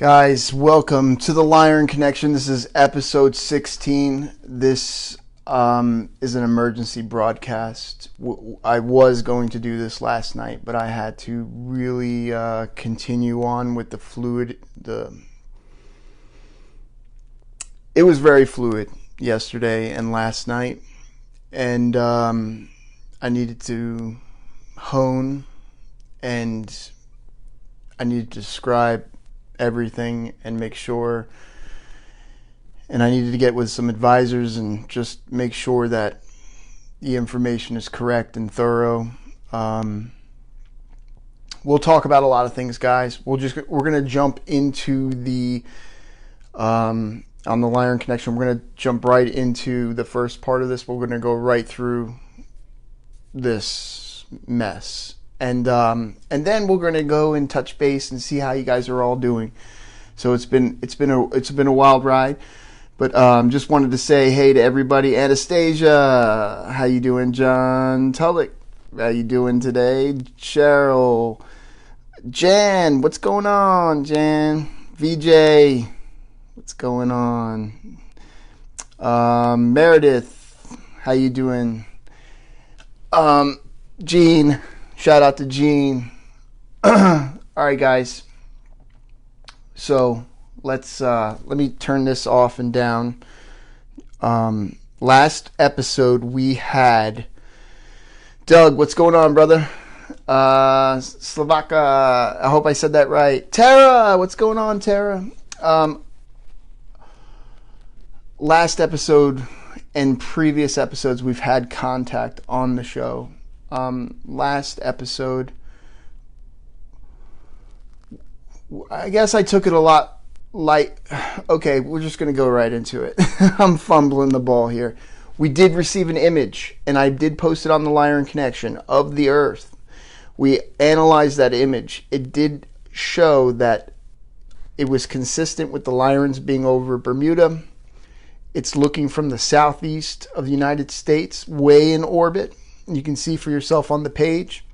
Guys, welcome to the Lyran Connection. This is episode 16. This is an emergency broadcast. I was going to do this last night, but I had to really continue on with the fluid. It was very fluid yesterday and last night, and I needed to hone and I needed to describe everything and make sure, and I needed to get with some advisors and just make sure that the information is correct and thorough. We'll talk about a lot of things, guys. We're gonna jump into the on the Lyran Connection. We're gonna jump right into the first part of this. We're gonna go right through this mess. And then we're going to go and touch base and see how you guys are all doing. So it's been a wild ride, but just wanted to say hey to everybody. Anastasia, how you doing? John Tullock, how you doing today? Cheryl, Jan, what's going on? Jan, VJ, what's going on? Meredith, how you doing? Gene. Shout out to Gene. All right, guys. So let me turn this off and down. Last episode we had Doug. What's going on, brother? Slovaka. I hope I said that right. Tara. What's going on, Tara? Last episode and previous episodes we've had contact on the show. Last episode, I guess I took it a lot light. Okay, we're just going to go right into it. I'm fumbling the ball here. We did receive an image, and I did post it on the Lyran Connection of the Earth. We analyzed that image. It did show that it was consistent with the Lyrans being over Bermuda. It's looking from the southeast of the United States, way in orbit. You can see for yourself on the page.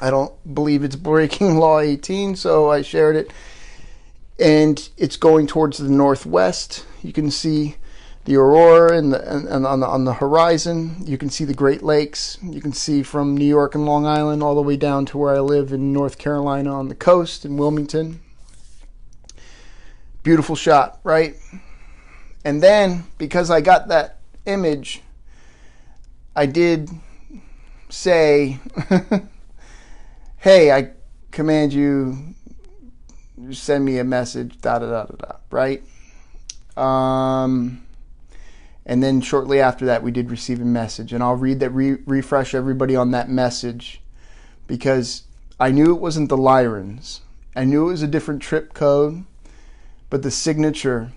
I don't believe it's breaking Law 18, so I shared it. And it's going towards the northwest. You can see the aurora and on the horizon. You can see the Great Lakes. You can see from New York and Long Island all the way down to where I live in North Carolina on the coast in Wilmington. Beautiful shot, right? And then, because I got that image, I did say, hey, I command you, send me a message, right? And then shortly after that, we did receive a message. And I'll read that, refresh everybody on that message, because I knew it wasn't the Lyrans. I knew it was a different trip code, but the signature,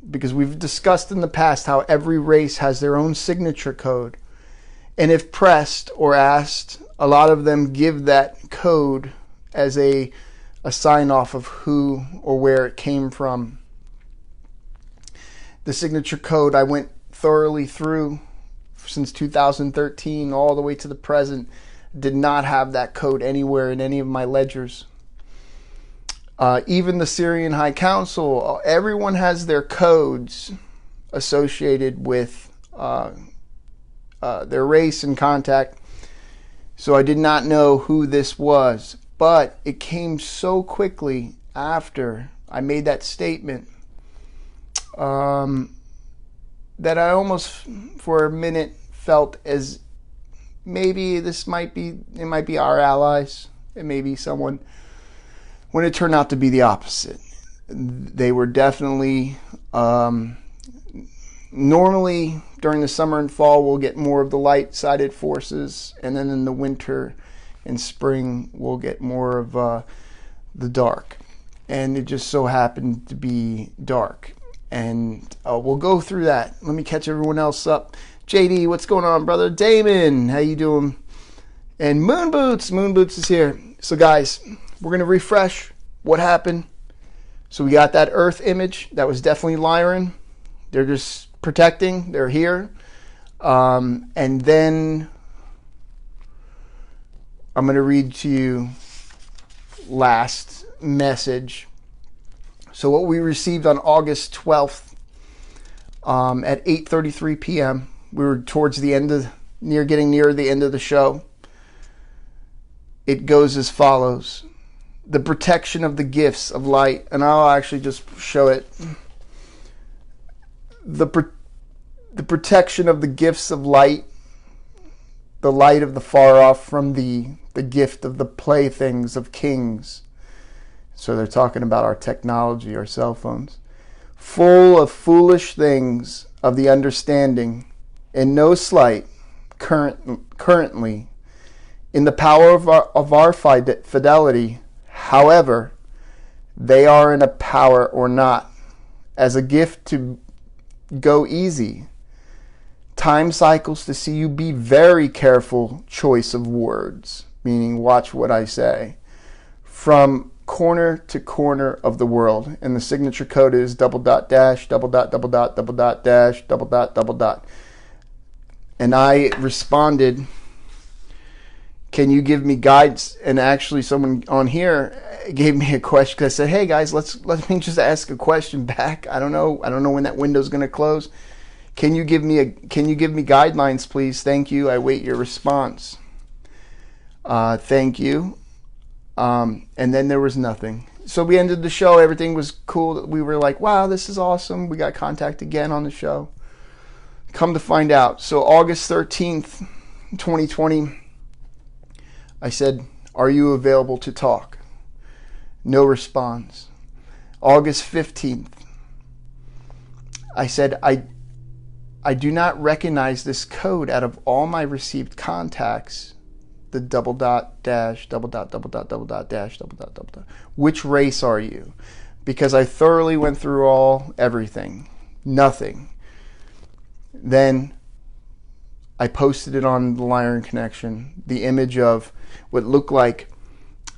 because we've discussed in the past how every race has their own signature code. And if pressed or asked, a lot of them give that code as a sign off of who or where it came from. The signature code I went thoroughly through since 2013 all the way to the present. Did not have that code anywhere in any of my ledgers. Even the Syrian High Council, everyone has their codes associated with their race and contact. So I did not know who this was, but it came so quickly after I made that statement that I almost for a minute felt as maybe it might be our allies. It may be someone, when it turned out to be the opposite. They were definitely normally during the summer and fall we'll get more of the light-sided forces, and then in the winter and spring we'll get more of the dark. And it just so happened to be dark. And we'll go through that. Let me catch everyone else up. JD, what's going on, brother? Damon, how you doing? And Moon Boots is here. So guys, we're going to refresh what happened. So we got that Earth image. That was definitely Lyran. They're just protecting. They're here. And then I'm going to read to you last message So what we received on August 12th at 8:33 p.m., we were towards the end of, getting near the end of the show. It goes as follows. The protection of the gifts of light, and I'll actually just show it. The protection of the gifts of light, the light of the far off from the gift of the playthings of kings. So they're talking about our technology, our cell phones. Full of foolish things of the understanding, and no slight, currently, in the power of our fidelity. However, they are in a power or not, as a gift to go easy. Time cycles to see you be very careful choice of words, meaning watch what I say, from corner to corner of the world. And the signature code is .. dash .. dash .. dash. And I responded, can you give me guides? And actually someone on here gave me a question, because I said, hey guys, let me just ask a question back. I don't know when that window's going to close. Can you give me guidelines, please? Thank you. I wait your response. Thank you. And then there was nothing. So we ended the show. Everything was cool. We were like, wow, this is awesome. We got contact again on the show. Come to find out. So August 13th, 2020, I said, are you available to talk? No response. August 15th, I said, I do not recognize this code out of all my received contacts. The .. dash .. dash .. dash. Which race are you? Because I thoroughly went through everything. Nothing. Then I posted it on the Lyran Connection, the image of what looked like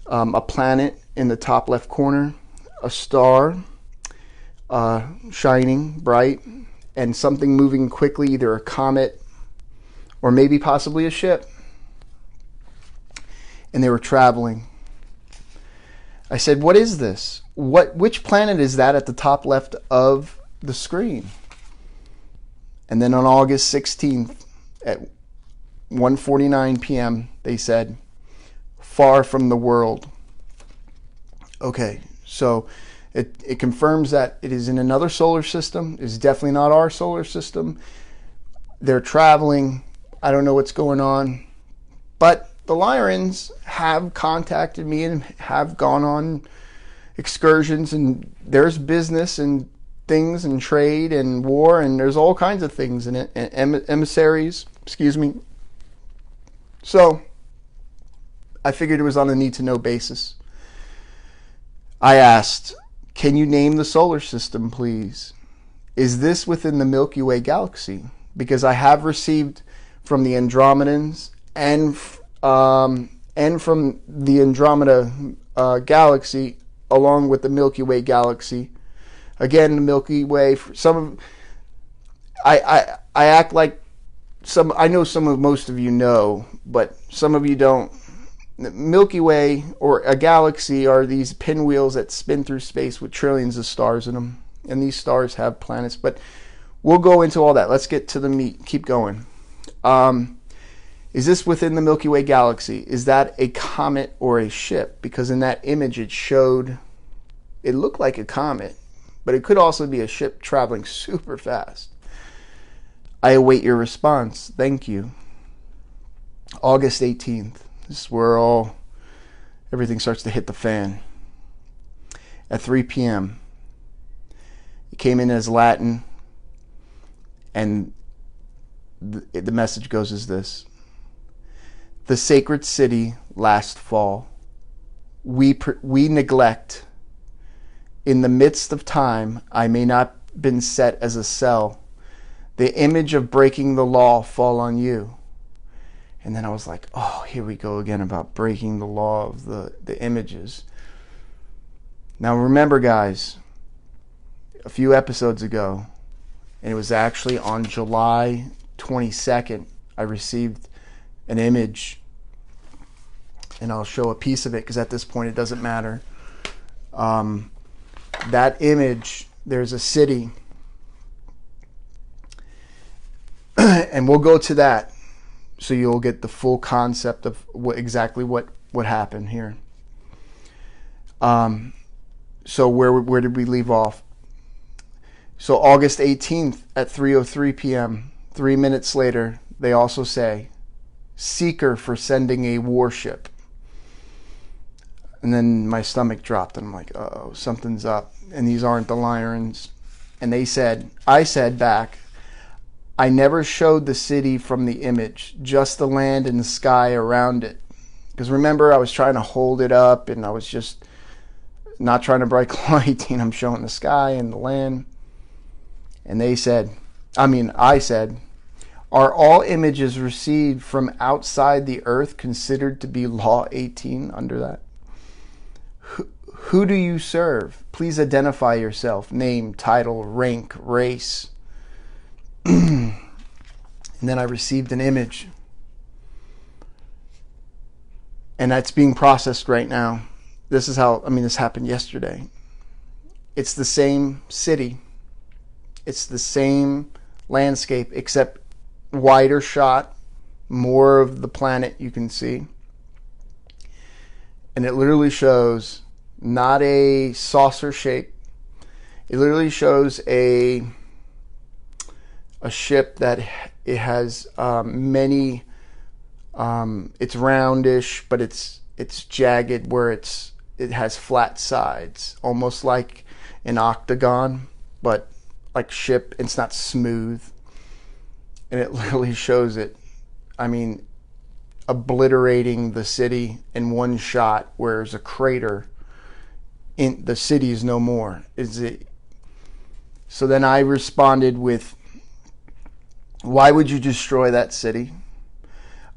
a planet in the top left corner, a star shining bright, and something moving quickly, either a comet or maybe possibly a ship. And they were traveling. I said, what is this? Which planet is that at the top left of the screen? And then on August 16th at 1:49 p.m., they said, far from the world. Okay, so it confirms that it is in another solar system. It's definitely not our solar system. They're traveling. I don't know what's going on. But the Lyrans have contacted me and have gone on excursions, and there's business and things and trade and war, and there's all kinds of things in it, and emissaries, excuse me. So I figured it was on a need-to-know basis. I asked, can you name the solar system, please? Is this within the Milky Way galaxy? Because I have received from the Andromedans and from the Andromeda galaxy, along with the Milky Way galaxy. Again, the Milky Way. I act like I know most of you know, but some of you don't. The Milky Way, or a galaxy, are these pinwheels that spin through space with trillions of stars in them, and these stars have planets. But we'll go into all that. Let's get to the meat. Keep going. Is this within the Milky Way galaxy? Is that a comet or a ship? Because in that image it looked like a comet, but it could also be a ship traveling super fast. I await your response. Thank you. August 18th. This is where everything starts to hit the fan. At 3 p.m. It came in as Latin, and the message goes as this. The sacred city last fall, we neglect. In the midst of time, I may not been set as a cell. The image of breaking the law fall on you. And then I was like, oh, here we go again about breaking the law of the images. Now remember, guys, a few episodes ago, and it was actually on July 22nd, I received an image, and I'll show a piece of it because at this point it doesn't matter. That image, there's a city, and we'll go to that so you'll get the full concept of exactly what happened here. So where did we leave off? So August 18th at 3:03 p.m., 3 minutes later, they also say, seeker for sending a warship. And then my stomach dropped, and I'm like, uh-oh, something's up. And these aren't the Lyrans. And I said back, I never showed the city from the image, just the land and the sky around it. Because remember, I was trying to hold it up, and I was just not trying to bright light. I'm showing the sky and the land. And I said, are all images received from outside the earth considered to be Law 18 under that? Who do you serve? Please identify yourself. Name, title, rank, race. And then I received an image. And that's being processed right now. This happened yesterday. It's the same city. It's the same landscape, except wider shot, more of the planet you can see. And it literally shows not a saucer shape. It literally shows a ship that it has many. It's roundish, but it's jagged where it has flat sides, almost like an octagon, but like ship. It's not smooth, and it literally shows it. Obliterating the city in one shot, where there's a crater. In the city is no more. Is it? So then I responded with, why would you destroy that city?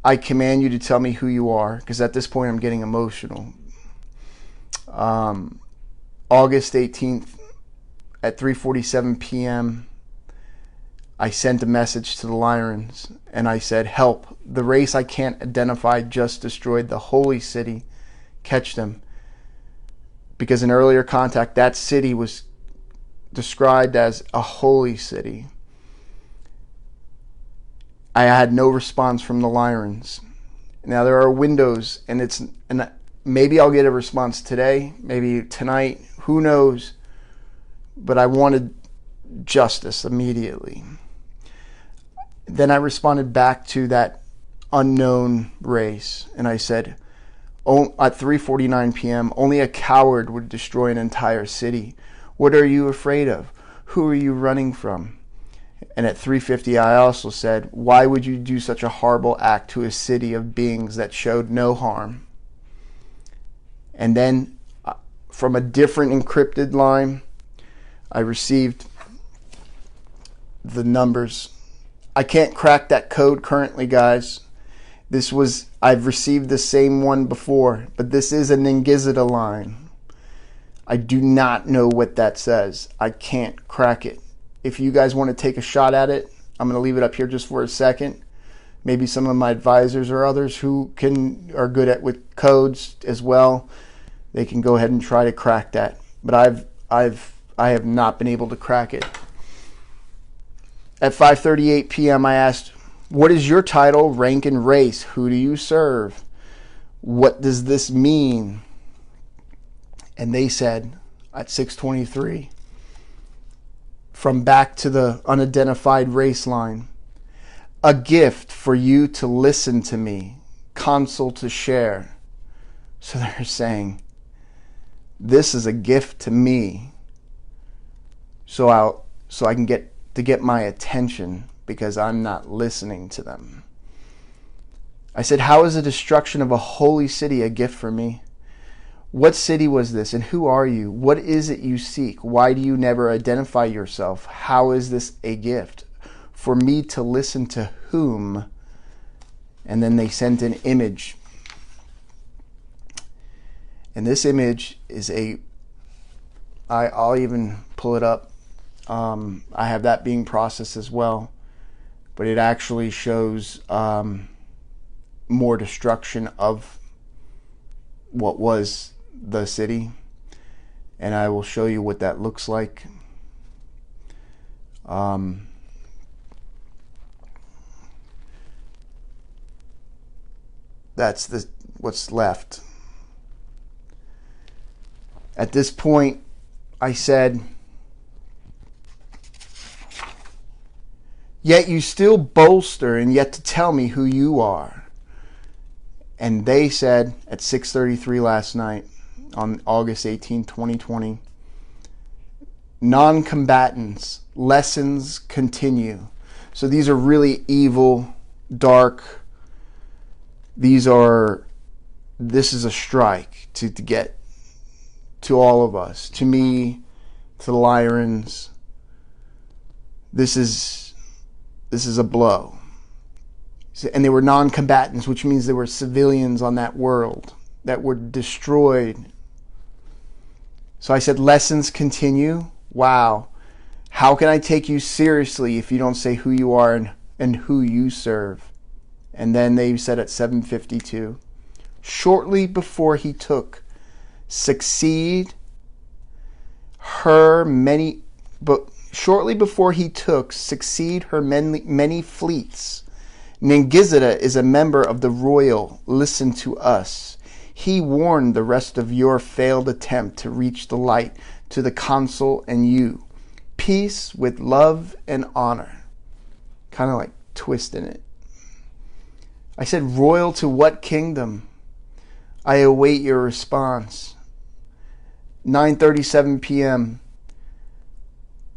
I command you to tell me who you are, because at this point I'm getting emotional. August 18th at 3:47 p.m. I sent a message to the Lyrans, and I said, help. The race I can't identify just destroyed the holy city. Catch them. Because in earlier contact, that city was described as a holy city. I had no response from the Lyrans. Now there are windows, and maybe I'll get a response today, maybe tonight, who knows? But I wanted justice immediately. Then I responded back to that unknown race, and I said, at 3:49 p.m., only a coward would destroy an entire city. What are you afraid of? Who are you running from? And at 3:50, I also said, why would you do such a horrible act to a city of beings that showed no harm? And then from a different encrypted line, I received the numbers. I can't crack that code currently, guys. I've received the same one before, but this is an Ingizita line. I do not know what that says. I can't crack it. If you guys want to take a shot at it, I'm going to leave it up here just for a second. Maybe some of my advisors or others who are good with codes as well, they can go ahead and try to crack that. But I have not been able to crack it. At 5:38 p.m., I asked, what is your title, rank, and race? Who do you serve? What does this mean? And they said at 6:23, from back to the unidentified race line, a gift for you to listen to me, console to share. So they're saying, this is a gift to me, so I can get my attention, because I'm not listening to them. I said, how is the destruction of a holy city a gift for me? What city was this, and who are you? What is it you seek? Why do you never identify yourself? How is this a gift? For me to listen to whom? And then they sent an image. And this image is I'll even pull it up. I have that being processed as well. But it actually shows more destruction of what was the city. and I will show you what that looks like. That's what's left. At this point, I said, yet you still bolster and yet to tell me who you are. And they said at 6:33 last night on August 18, 2020, non-combatants, lessons continue. So these are really evil, dark. This is a strike to get to all of us, to me, to the Lyrans. This is a blow. And they were non-combatants, which means there were civilians on that world that were destroyed. So I said, lessons continue. Wow. How can I take you seriously if you don't say who you are and who you serve? And then they said at 7:52, shortly before he took, succeed her many fleets. Ningizida is a member of the royal. Listen to us. He warned the rest of your failed attempt to reach the light to the consul and you. Peace with love and honor. Kind of like twisting it. I said, royal to what kingdom? I await your response. 9:37 p.m.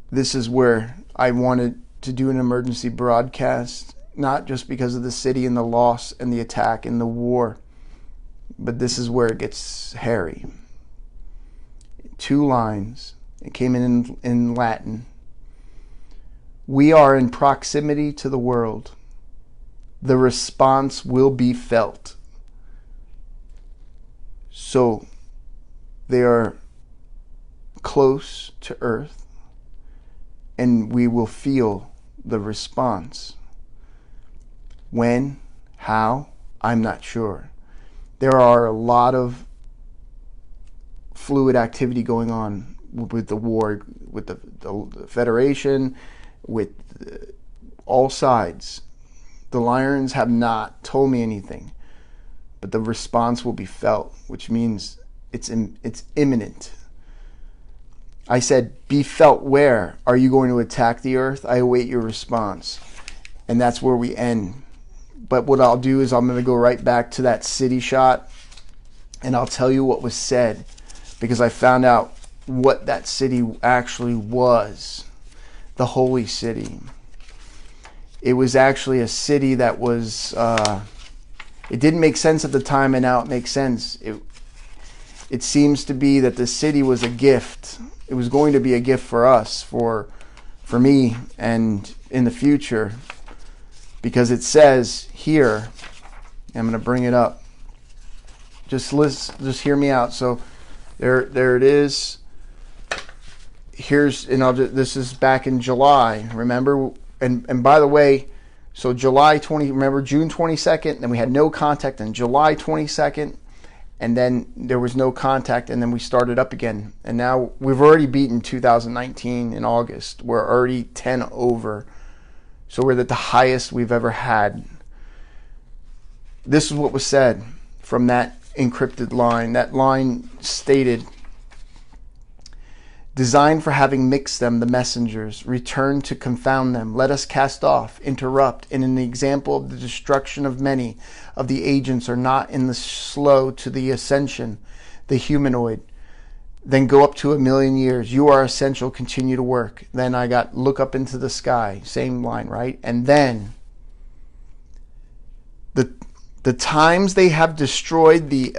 This is where I wanted to do an emergency broadcast, not just because of the city and the loss and the attack and the war, but this is where it gets hairy. 2 lines. It came in Latin. We are in proximity to the world. The response will be felt. So they are close to Earth, and we will feel the response. When, how, I'm not sure. There are a lot of fluid activity going on with the war, with the Federation, with all sides. The Lyrans have not told me anything, but the response will be felt, which means it's imminent. I said, be felt where? Are you going to attack the Earth? I await your response. And that's where we end. But what I'll do is I'm going to go right back to that city shot, and I'll tell you what was said, because I found out what that city actually was, the holy city. It was actually a city that was, it didn't make sense at the time, and now it makes sense. It seems to be that the city was a gift. It was going to be a gift for us, for me, and in the future, because it says here, I'm going to bring it up. Just hear me out. So there it is. This is back in July. Remember, and by the way, so July 20. Remember June 22nd. Then we had no contact on July 22nd, and then there was no contact, and then we started up again. And now we've already beaten 2019 in August. We're already 10 over. So we're at the highest we've ever had. This is what was said from that encrypted line. That line stated, designed for having mixed them, the messengers, return to confound them. Let us cast off, interrupt, and in the example of the destruction of many of the agents are not in the slow to the ascension, the humanoid. Then go up to 1,000,000 years. You are essential. Continue to work. Then I got look up into the sky. Same line, right? And then the times they have destroyed the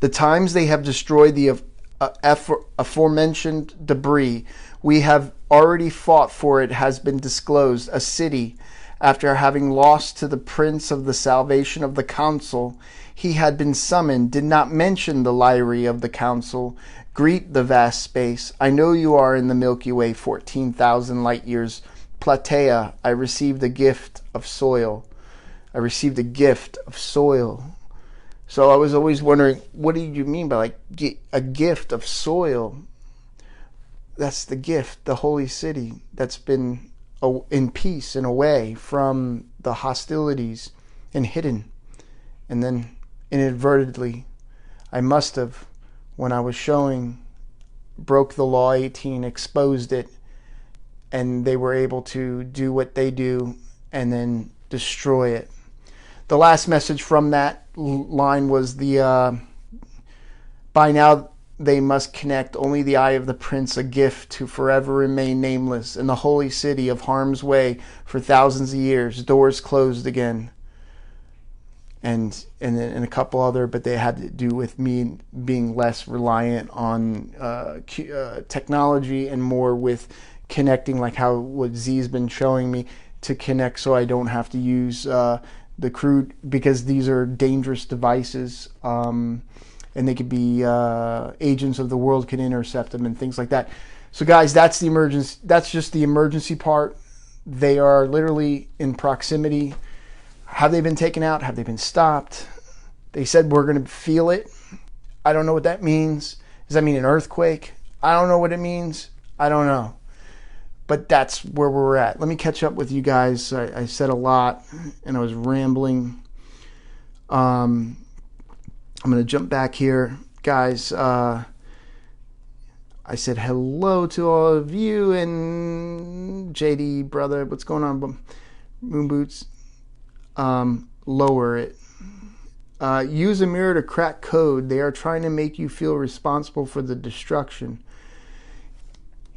times they have destroyed the aforementioned debris, we have already fought for it has been disclosed. A city, after having lost to the prince of the salvation of the council, he had been summoned, did not mention the Lyri of the council. Greet the vast space. I know you are in the Milky Way, 14,000 light years. Platea, I received a gift of soil. I received a gift of soil. So I was always wondering, what do you mean by like a gift of soil? That's the gift, the holy city that's been in peace and away from the hostilities and hidden. And then inadvertently, I must have, when I was showing, broke the law 18, exposed it, and they were able to do what they do and then destroy it. The last message from that line was by now they must connect only the eye of the prince, a gift to forever remain nameless in the holy city of harm's way for thousands of years, doors closed again. And a couple other, but they had to do with me being less reliant on technology and more with connecting, like how what Z's been showing me, to connect so I don't have to use the crude, because these are dangerous devices, and they could be agents of the world, can intercept them and things like that. So guys, that's the emergency. That's just the emergency part. They are literally in proximity. Have they been taken out? Have they been stopped? They said we're going to feel it. I don't know what that means. Does that mean an earthquake? I don't know what it means. I don't know. But that's where we're at. Let me catch up with you guys. I said a lot and I was rambling. I'm going to jump back here. Guys, I said hello to all of you, and JD, brother, what's going on? Moon Boots. Lower it. Use a mirror to crack code. They are trying to make you feel responsible for the destruction.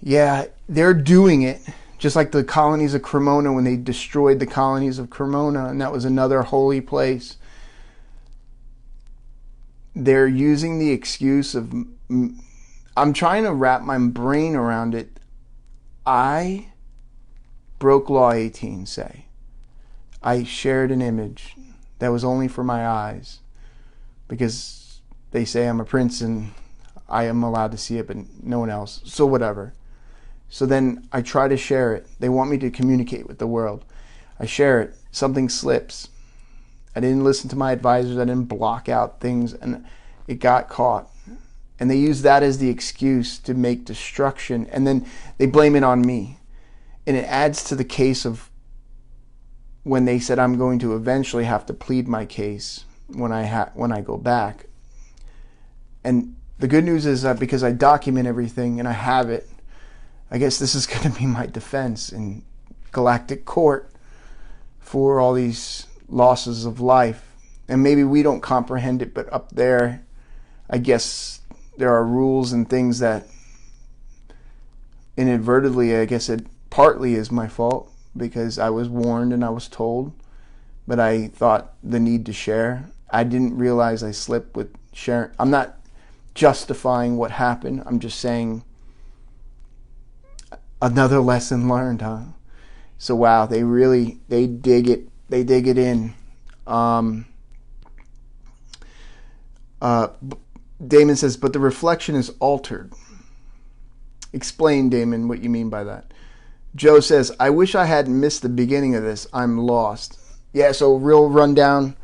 Yeah, they're doing it. Just like the colonies of Cremona, when they destroyed the colonies of Cremona, and that was another holy place. They're using the excuse of... I'm trying to wrap my brain around it. I broke Law 18, say. I shared an image that was only for my eyes, because they say I'm a prince and I am allowed to see it, but no one else. So whatever. So then I try to share it. They want me to communicate with the world. I share it. Something slips. I didn't listen to my advisors. I didn't block out things, and it got caught. And they use that as the excuse to make destruction, and then they blame it on me. And it adds to the case of when they said I'm going to eventually have to plead my case when I go back. And the good news is that because I document everything and I have it, I guess this is going to be my defense in galactic court for all these losses of life. And maybe we don't comprehend it, but up there, I guess there are rules and things that inadvertently, I guess it partly is my fault, because I was warned and I was told, but I thought the need to share. I didn't realize I slipped with sharing. I'm not justifying what happened. I'm just saying another lesson learned, huh? So wow, they dig it. They dig it in. Damon says, but the reflection is altered. Explain, Damon, what you mean by that. Joe says, I wish I hadn't missed the beginning of this. I'm lost. Yeah, so real rundown.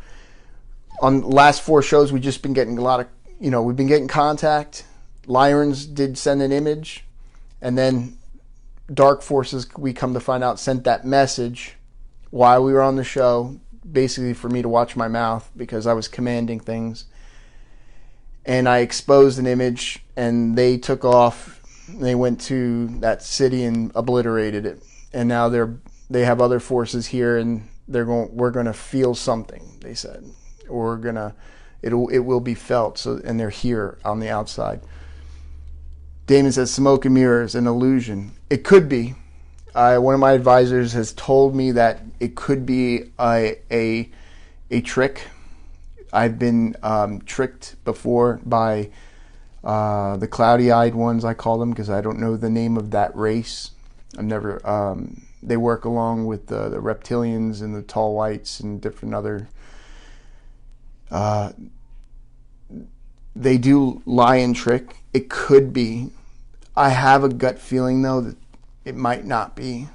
On the last 4 shows, we've just been getting a lot of, we've been getting contact. Lyrans did send an image. And then Dark Forces, we come to find out, sent that message while we were on the show, basically for me to watch my mouth because I was commanding things. And I exposed an image, and they took off. They went to that city and obliterated it. And now they have other forces here, and we're going to feel something, they said. Or it will be felt. So, and they're here on the outside. Damon says smoke and mirrors, an illusion. It could be. One of my advisors has told me that it could be a trick. I've been tricked before by the cloudy-eyed ones, I call them, because I don't know the name of that race. I've never. They work along with the reptilians and the tall whites and different other. They do lie and trick. It could be. I have a gut feeling though that it might not be.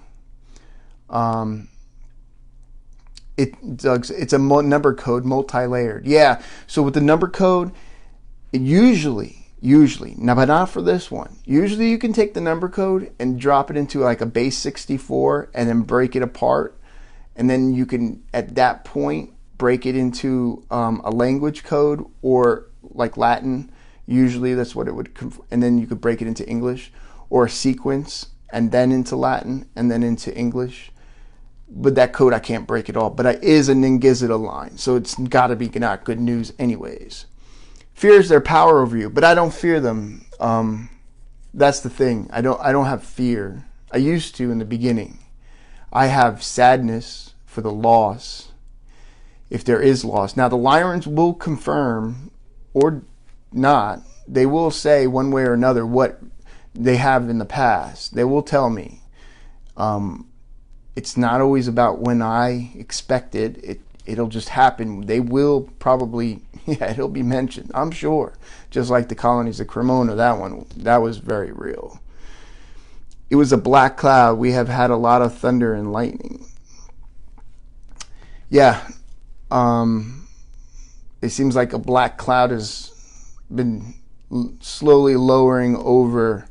It's a number code, multi-layered. Yeah. So with the number code, usually, now, but not for this one. Usually you can take the number code and drop it into like a base 64 and then break it apart. And then you can, at that point, break it into a language code, or like Latin. Usually that's what it would, and then you could break it into English, or a sequence, and then into Latin, and then into English. But that code, I can't break it all. But it is a Ningizida line, so it's got to be not good news anyways. Fears their power over you, but I don't fear them. That's the thing. I don't have fear. I used to in the beginning. I have sadness for the loss, if there is loss. Now, the Lyrans will confirm or not. They will say one way or another what they have in the past. They will tell me. It's not always about when I expect it. It'll just happen. They will probably, it'll be mentioned, I'm sure. Just like the colonies of Cremona, that was very real. It was a black cloud. We have had a lot of thunder and lightning. Yeah. It seems like a black cloud has been slowly lowering over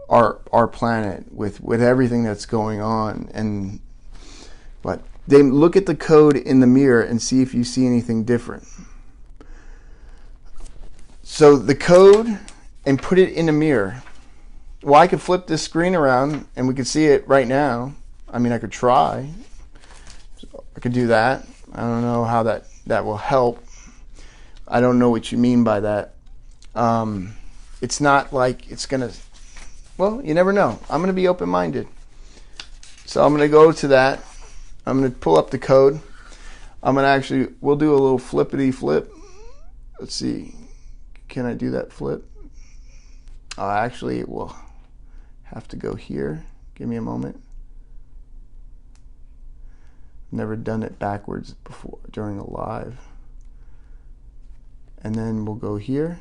our planet with everything that's going on. But they look at the code in the mirror and see if you see anything different. So the code, and put it in a mirror. Well, I could flip this screen around and we could see it right now. I mean, I could try. I could do that. I don't know how that will help. I don't know what you mean by that. It's not like it's going to... Well, you never know. I'm going to be open-minded. So I'm going to go to that. I'm going to pull up the code. I'm going to we'll do a little flippity flip. Let's see. Can I do that flip? Actually, it will have to go here. Give me a moment. Never done it backwards before during a live. And then we'll go here.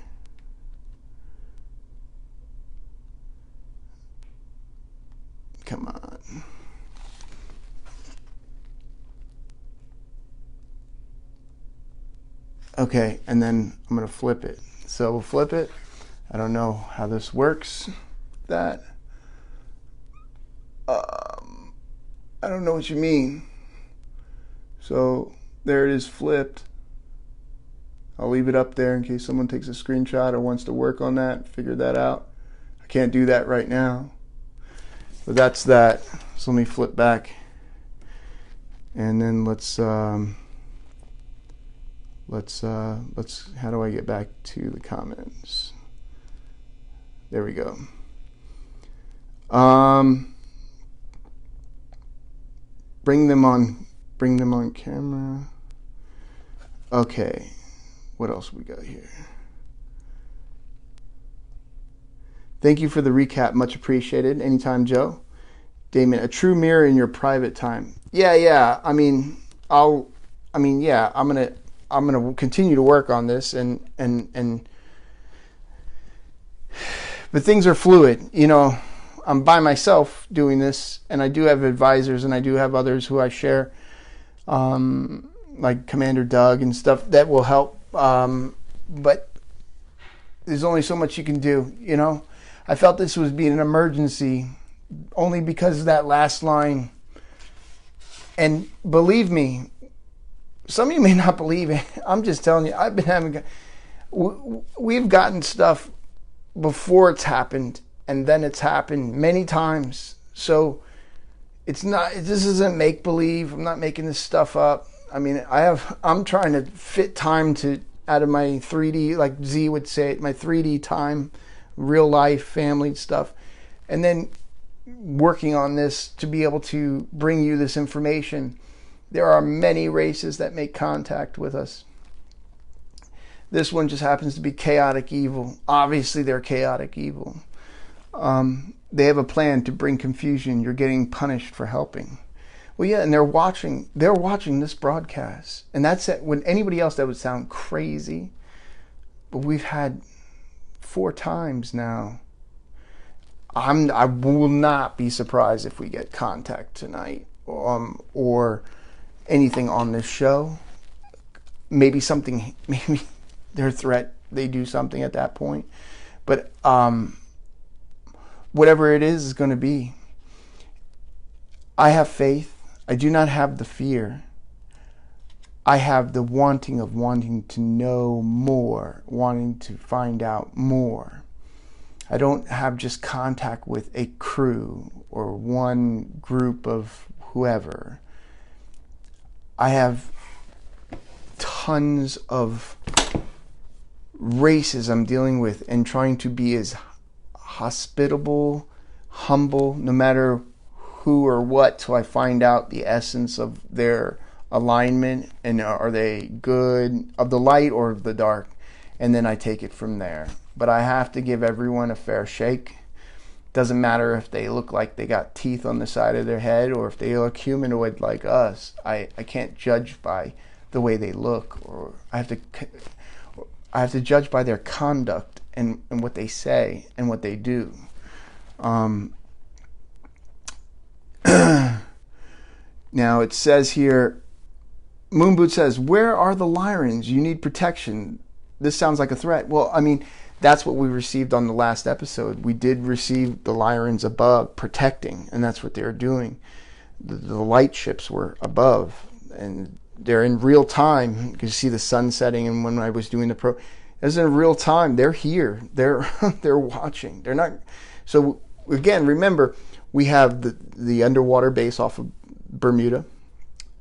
Come on. Okay, and then I'm going to flip it. So we'll flip it. I don't know how this works. I don't know what you mean. So there it is flipped. I'll leave it up there in case someone takes a screenshot or wants to work on that, figure that out. I can't do that right now. But that's that. So let me flip back. And then let's how do I get back to the comments? There we go. Bring them on camera. Okay. What else we got here? Thank you for the recap. Much appreciated. Anytime, Joe. Damon, a true mirror in your private time. Yeah. I'm gonna continue to work on this but things are fluid. I'm by myself doing this, and I do have advisors, and I do have others who I share, like Commander Doug and stuff that will help. But there's only so much you can do. I felt this was being an emergency only because of that last line. And believe me, some of you may not believe it. I'm just telling you, we've gotten stuff before it's happened, and then it's happened many times. So this isn't make believe. I'm not making this stuff up. I mean, I'm trying to fit time out of my 3D, like Z would say it, my 3D time, real life, family stuff, and then working on this to be able to bring you this information. There are many races that make contact with us. This one just happens to be chaotic evil. Obviously, they're chaotic evil. They have a plan to bring confusion. You're getting punished for helping. Well, yeah, and they're watching this broadcast. And that's it. When anybody else, that would sound crazy. But we've had 4 times now. I will not be surprised if we get contact tonight. Or anything on this show. Maybe their threat, they do something at that point. But whatever it is going to be, I have faith. I do not have the fear. I have the wanting to know more, wanting to find out more. I don't have just contact with a crew or one group of whoever. I have tons of races I'm dealing with and trying to be as hospitable, humble, no matter who or what, till I find out the essence of their alignment and are they good, of the light or of the dark, and then I take it from there. But I have to give everyone a fair shake. Doesn't matter if they look like they got teeth on the side of their head or if they look humanoid like us. I can't judge by the way they look, or I have to judge by their conduct and what they say and what they do. Now it says here, Moonboot says, where are the Lyrans? You need protection. This sounds like a threat. Well, I mean, that's what we received on the last episode. We did receive the Lyrans above protecting, and that's what they were doing. The light ships were above, and they're in real time. You can see the sun setting, and when I was doing it was in real time. They're here. They're they're watching. They're not. So again, remember, we have the underwater base off of Bermuda.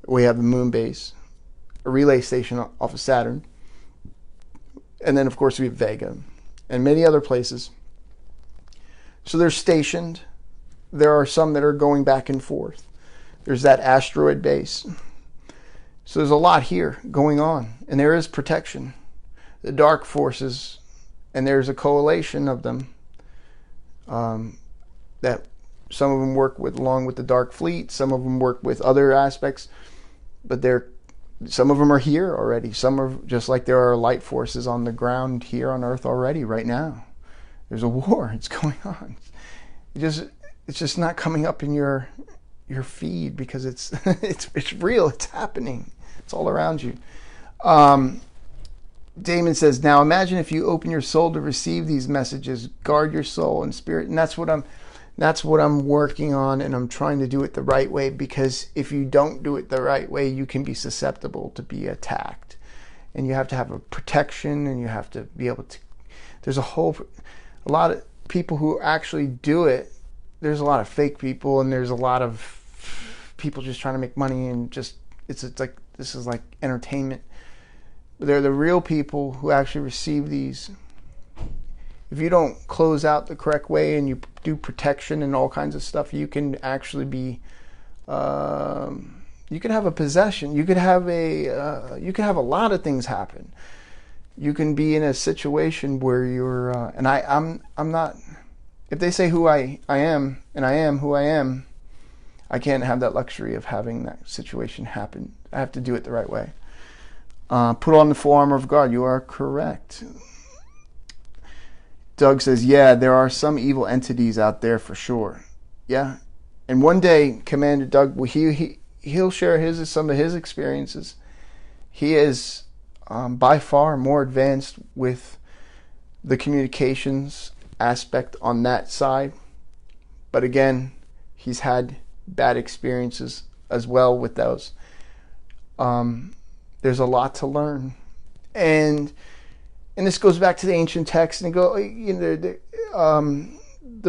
We have the moon base, a relay station off of Saturn, and then of course we have Vega and many other places. So they're stationed. There are some that are going back and forth. There's that asteroid base. So there's a lot here going on, and there is protection. The dark forces, and there's a coalition of them that some of them work with, along with the Dark Fleet. Some of them work with other aspects, but some of them are here already. Some are just like there are light forces on the ground here on Earth already right now. There's a war. It's going on. It's just not coming up in your feed because it's it's real. It's happening. It's all around you. Damon says, now imagine if you open your soul to receive these messages. Guard your soul and spirit. And that's what I'm working on, and I'm trying to do it the right way, because if you don't do it the right way, you can be susceptible to be attacked. And you have to have a protection, and you have to be able to, there's a lot of people who actually do it. There's a lot of fake people, and there's a lot of people just trying to make money, and just it's like, this is like entertainment. But they're the real people who actually receive these. If you don't close out the correct way and you do protection and all kinds of stuff, you can actually be, you can have a possession. You could have a lot of things happen. You can be in a situation where you're, and I'm not, if they say who I am, and I am who I am, I can't have that luxury of having that situation happen. I have to do it the right way. Put on the full armor of God. You are correct. Doug says, yeah, there are some evil entities out there for sure. Yeah. And one day, Commander Doug, he'll share some of his experiences. He is by far more advanced with the communications aspect on that side. But again, he's had bad experiences as well with those. There's a lot to learn. And this goes back to the ancient texts, and the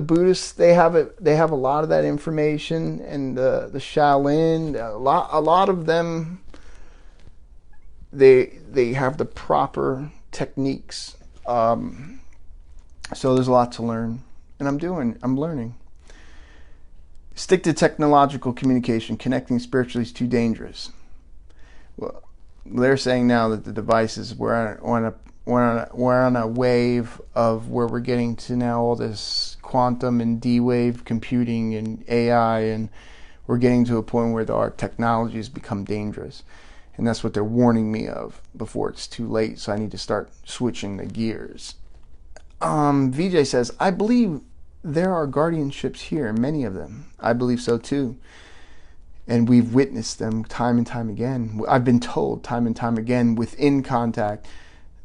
Buddhists, they have a lot of that information, and the Shaolin, a lot of them, they have the proper techniques. So there's a lot to learn, and I'm learning. Stick to technological communication. Connecting spiritually is too dangerous. Well, they're saying now that the devices, we're on a wave of where we're getting to now all this quantum and D-wave computing and AI, and we're getting to a point where our technology has become dangerous. And that's what they're warning me of before it's too late, so I need to start switching the gears. VJ says, I believe there are guardianships here, many of them. I believe so too. And we've witnessed them time and time again. I've been told time and time again within contact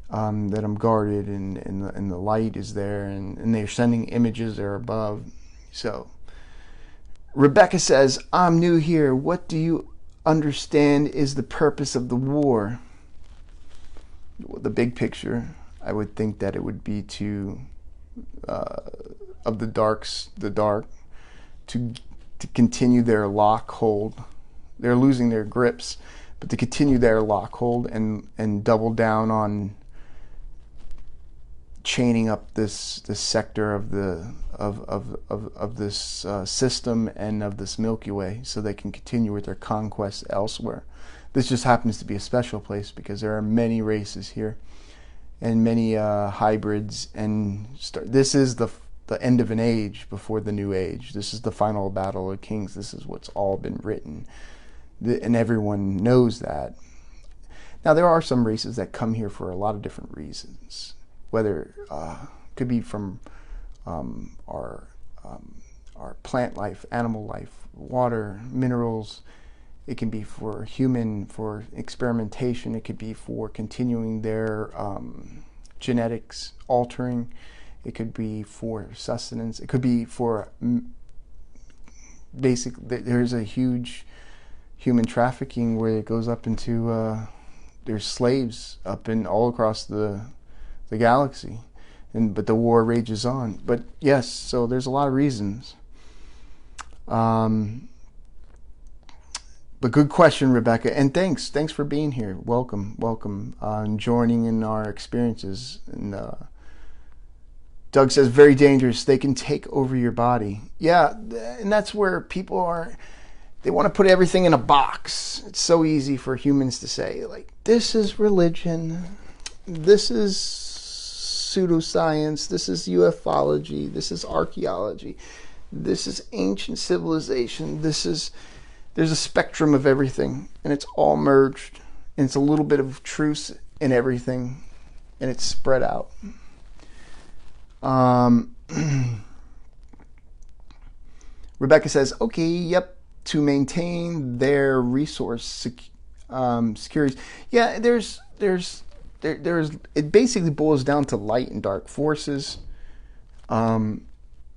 that I'm guarded, and the light is there, and they're sending images there above. So Rebecca says, I'm new here. What do you understand is the purpose of the war? The big picture, I would think that it would be to of the dark to continue their lock hold. They're losing their grips, but to continue their lock hold and double down on chaining up this sector of this system and of this Milky Way, so they can continue with their conquests elsewhere. This just happens to be a special place because there are many races here and many hybrids, and this is the end of an age before the new age. This is the final battle of kings. This is what's all been written, and everyone knows that. Now, there are some races that come here for a lot of different reasons, whether could be from our plant life, animal life, water, minerals. It can be for for experimentation. It could be for continuing their genetics, altering. It could be for sustenance. It could be for there's a huge human trafficking where it goes up into there's slaves up in all across the galaxy, but the war rages on. But yes, so there's a lot of reasons. But good question, Rebecca, and thanks for being here. Welcome, and joining in our experiences. And Doug says, very dangerous. They can take over your body. Yeah, and that's where people are. They want to put everything in a box. It's so easy for humans to say, like, this is religion, this is pseudoscience, this is ufology, this is archaeology, this is ancient civilization, there's a spectrum of everything, and it's all merged, and it's a little bit of truth in everything, and it's spread out. Rebecca says, okay, yep, to maintain their resource securities. Yeah, there's it basically boils down to light and dark forces, and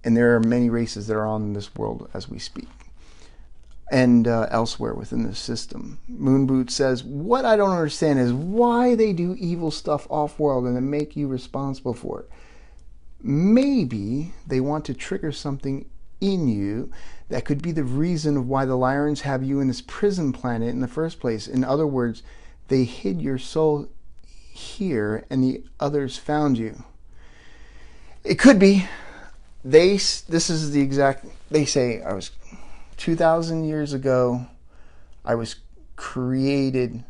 there are many races that are on this world as we speak, and elsewhere within the system. Moonboot says, what I don't understand is why they do evil stuff off-world and then make you responsible for it. Maybe they want to trigger something in you that could be the reason of why the Lyrans have you in this prison planet in the first place. In other words, they hid your soul here and the others found you. It could be. This is the exact, they say, 2,000 years ago, I was created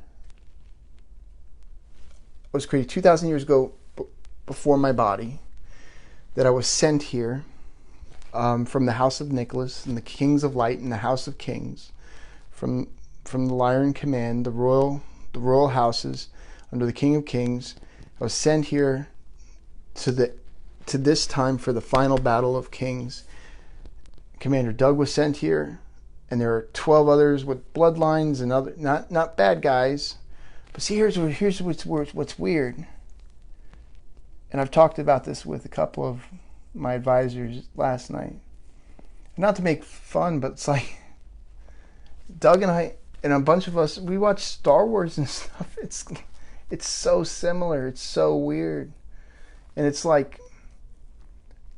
2,000 years ago before my body, that I was sent here from the House of Nicholas and the Kings of Light and the House of Kings, from the Lyran Command, the royal houses under the King of Kings. I was sent here to this time for the final battle of kings. Commander Doug was sent here, and there are 12 others with bloodlines and other not bad guys. But see, here's what's weird. And I've talked about this with a couple of my advisors last night. Not to make fun, but it's like Doug and I and a bunch of us, we watch Star Wars and stuff. It's so similar. It's so weird. And it's like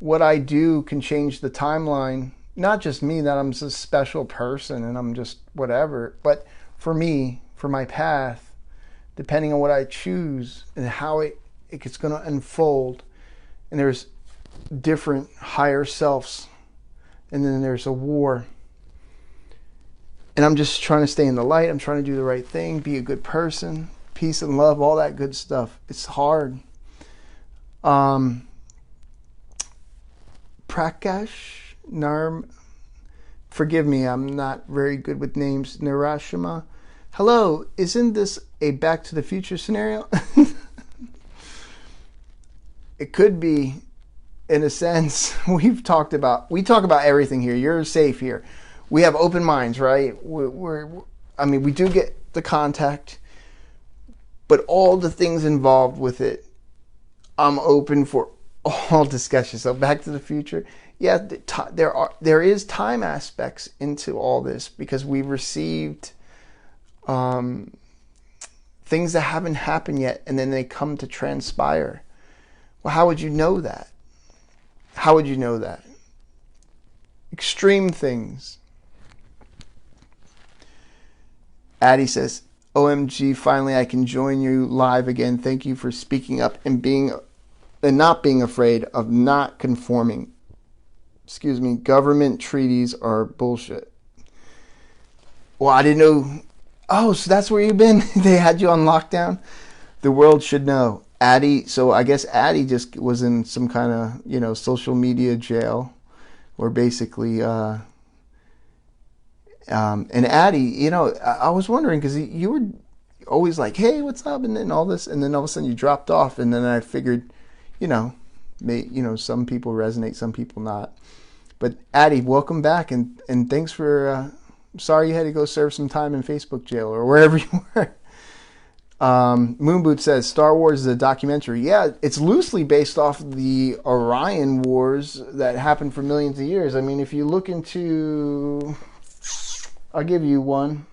what I do can change the timeline. Not just me, that I'm a special person and I'm just whatever, but for me, for my path, depending on what I choose and how it's going to unfold. And there's different higher selves, and then there's a war. And I'm just trying to stay in the light. I'm trying to do the right thing, be a good person, peace and love, all that good stuff. It's hard. Prakash Narm, forgive me, I'm not very good with names. Narashima, hello, isn't this a Back to the Future scenario? It could be, in a sense. We talk about everything here. You're safe here. we have open minds, right? I mean, we do get the contact, but all the things involved with it, I'm open for all discussion. So Back to the Future, yeah, there is time aspects into all this because we've received things that haven't happened yet, and then they come to transpire. Well, how would you know that? How would you know that? Extreme things. Addie says, OMG, finally I can join you live again. Thank you for speaking up and not being afraid of not conforming. Excuse me, government treaties are bullshit. Well, I didn't know. Oh, so that's where you've been? They had you on lockdown? The world should know. Addie, so I guess Addie just was in some kind of, social media jail, or basically, and Addie, I was wondering, because you were always like, hey, what's up, and then all this, and then all of a sudden you dropped off, and then I figured, some people resonate, some people not. But Addie, welcome back, and thanks for, sorry you had to go serve some time in Facebook jail, or wherever you were. Moonboot says Star Wars is a documentary. Yeah, it's loosely based off the Orion Wars that happened for millions of years. I mean, if you look into, I'll give you one.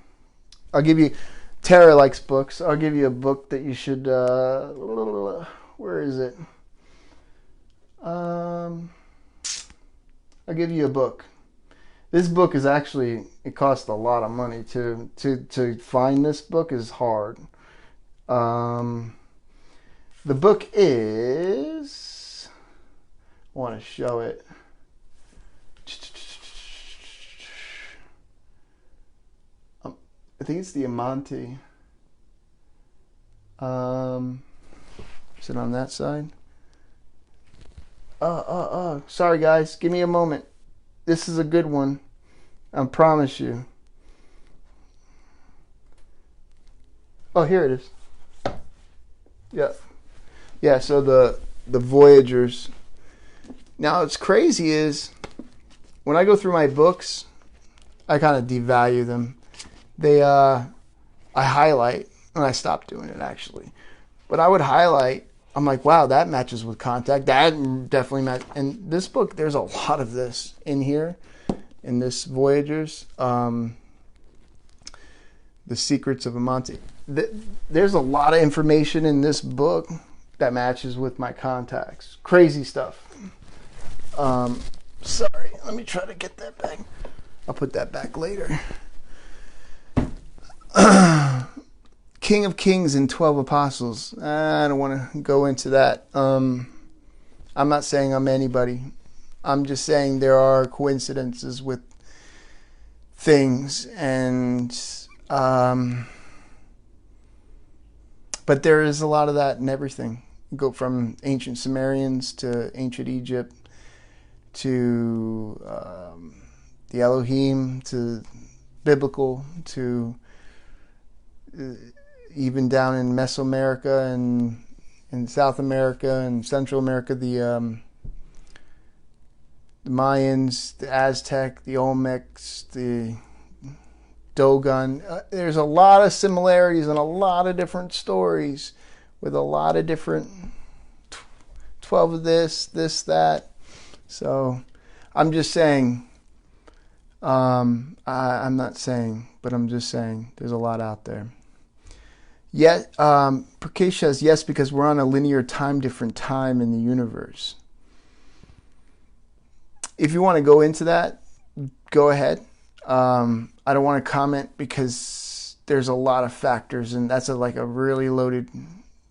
Tara likes books. I'll give you a book that you should, where is it? I'll give you a book. This book is actually, it costs a lot of money to find. This book is hard. The book is, I want to show it. I think it's the Amante. Is it on that side? Sorry guys, give me a moment. This is a good one. I promise you. Oh, here it is. Yeah, so the Voyagers. Now, what's crazy is when I go through my books, I kind of devalue them. I highlight, and I stopped doing it actually. But I would highlight, I'm like, wow, that matches with Contact. That definitely matches. And this book, there's a lot of this in here, in this Voyagers. The Secrets of Amante. There's a lot of information in this book that matches with my contacts. Crazy stuff. Sorry, let me try to get that back. I'll put that back later. King of Kings and 12 Apostles. I don't want to go into that. I'm not saying I'm anybody. I'm just saying there are coincidences with things, and but there is a lot of that in everything. You go from ancient Sumerians to ancient Egypt to the Elohim to biblical to even down in Mesoamerica and in South America and Central America, the Mayans, the Aztec, the Olmecs, the Dogon. There's a lot of similarities and a lot of different stories with a lot of different 12 of this, that. So I'm just saying, I'm not saying, but I'm just saying there's a lot out there. Yet, Prakash says, yes, because we're on a linear different time in the universe. If you want to go into that, go ahead. I don't want to comment because there's a lot of factors, and that's a really loaded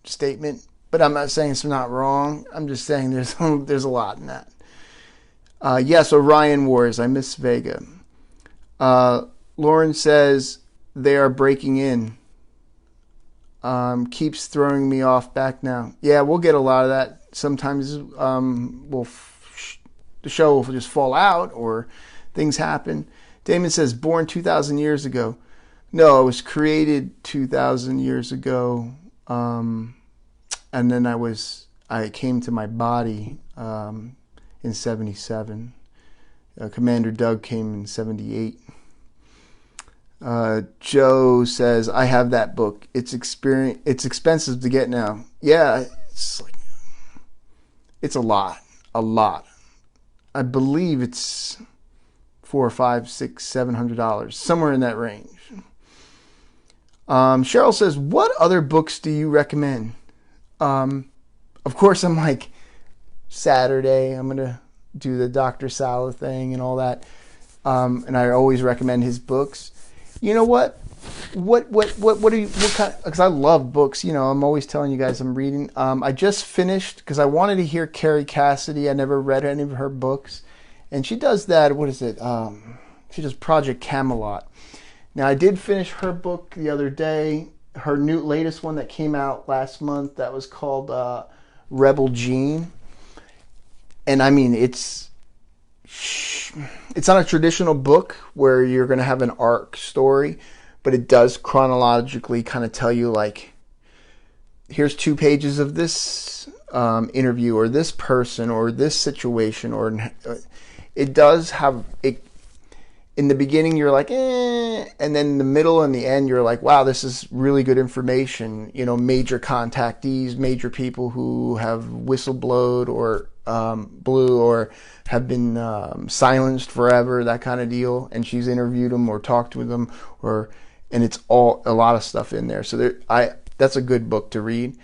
statement. But I'm not saying it's not wrong. I'm just saying there's a lot in that. Yes, Orion Wars. I miss Vega. Lauren says they are breaking in. Keeps throwing me off back now. Yeah, we'll get a lot of that. Sometimes the show will just fall out or things happen. Damon says, born 2,000 years ago. No, it was created 2,000 years ago. And then I came to my body in 77. Commander Doug came in 78. Joe says, I have that book. It's expensive to get now. Yeah, it's a lot. I believe it's $400, $500, $600, $700, somewhere in that range. Cheryl says, what other books do you recommend? Of course, I'm like, Saturday, I'm going to do the Dr. Sala thing and all that. And I always recommend his books. You know what? What do you, what kind, because I love books, you know, I'm always telling you guys I'm reading. I just finished, because I wanted to hear Carrie Cassidy. I never read any of her books. And she does that, what is it? She does Project Camelot. Now, I did finish her book the other day, her latest one that came out last month, that was called Rebel Gene. And I mean, it's not a traditional book where you're going to have an arc story, but it does chronologically kind of tell you, like, here's 2 pages of this interview or this person or this situation, or it does have it. In the beginning, you're like, and then in the middle and the end, you're like, wow, this is really good information. You know, major contactees, major people who have whistleblowed or blew or have been silenced forever, that kind of deal. And she's interviewed them or talked with them, and it's all a lot of stuff in there. So that's a good book to read,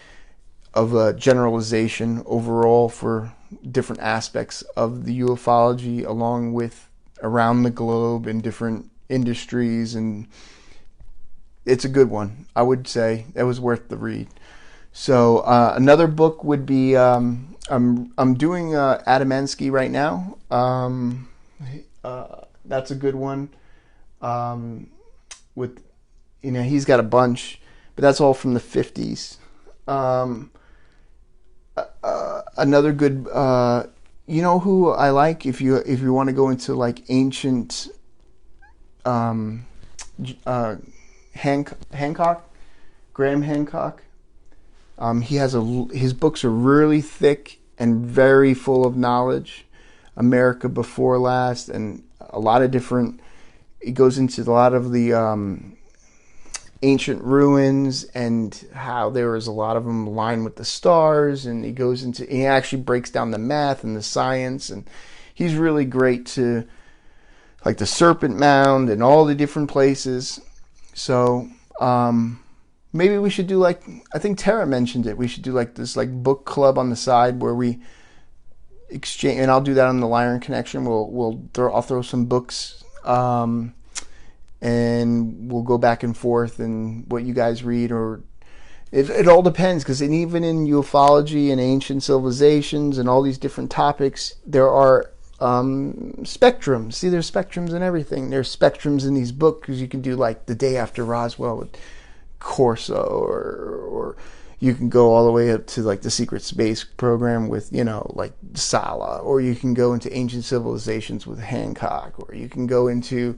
of a generalization overall for different aspects of the ufology, along with around the globe in different industries, and it's a good one. I would say that was worth the read. So another book would be I'm doing Adamansky right now. That's a good one. With, you know, he's got a bunch, but that's all from the 50s. Another good. You know who I like, if you want to go into like ancient Hancock, Graham Hancock. He has his books are really thick and very full of knowledge. America Before Last, and a lot of different. He goes into a lot of the ancient ruins and how there was a lot of them aligned with the stars, and he actually breaks down the math and the science, and he's really great to, like, the Serpent Mound and all the different places. So maybe we should do, like, I think Tara mentioned it, we should do like this like book club on the side where we exchange, and I'll do that on the Lyran Connection. I'll throw some books and we'll go back and forth and what you guys read, or it all depends, because even in ufology and ancient civilizations and all these different topics, there are spectrums. See, there's spectrums in everything. There's spectrums in these books, because you can do like The Day After Roswell with Corso, or you can go all the way up to like the Secret Space Program with, you know, like Sala, or you can go into ancient civilizations with Hancock, or you can go into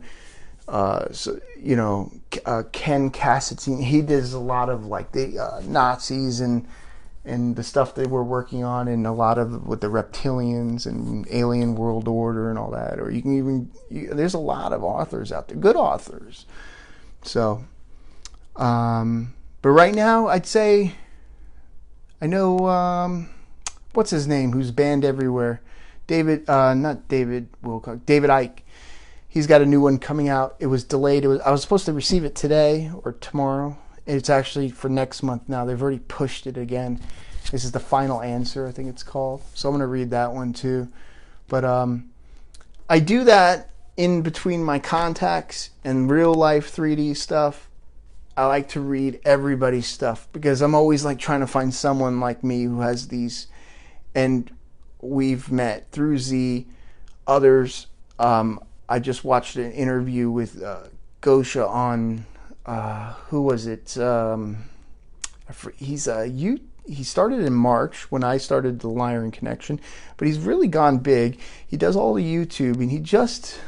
Ken Cassatin. He does a lot of like the Nazis and the stuff they were working on, and a lot of with the reptilians and alien world order and all that. Or you can there's a lot of authors out there, good authors. So, but right now I'd say, I know, what's his name, who's banned everywhere, not David Wilcock, David Icke. He's got a new one coming out. It was delayed. I was supposed to receive it today or tomorrow. It's actually for next month now. They've already pushed it again. This is The Final Answer, I think it's called. So I'm going to read that one too. But I do that in between my contacts and real life 3D stuff. I like to read everybody's stuff, because I'm always like trying to find someone like me who has these. And we've met through Z, others. I just watched an interview with Gosha on, who was it? He started in March when I started the Lyran Connection, but he's really gone big. He does all the YouTube, and he just,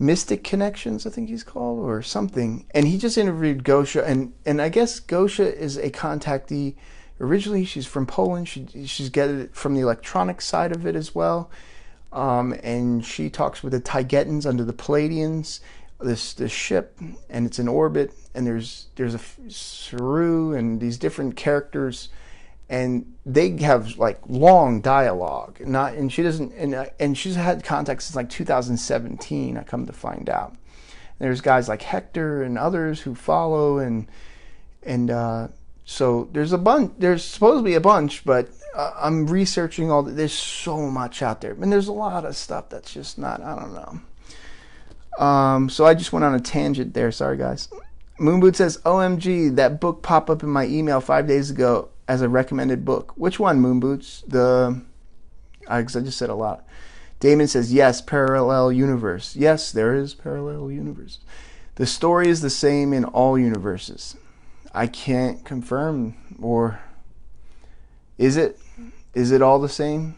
Mystic Connections, I think he's called, or something. And he just interviewed Gosha, and I guess Gosha is a contactee. Originally, she's from Poland. She's getting it from the electronic side of it as well. and she talks with the Taigetans under the Palladians, this ship, and it's in orbit, and there's a Saru and these different characters, and they have like long dialogue. And she doesn't, and she's had contact since like 2017. I come to find out. There's guys like Hector and others who follow, and so there's a bunch. There's supposed to be a bunch, but I'm researching all. There's so much out there, and there's a lot of stuff that's just not. I don't know. So I just went on a tangent there. Sorry, guys. Moonboot says, "OMG, that book popped up in my email 5 days ago as a recommended book." Which one, Moonboots? I just said a lot. Damon says, "Yes, parallel universe." Yes, there is parallel universe. The story is the same in all universes. I can't confirm, or is it? Is it all the same?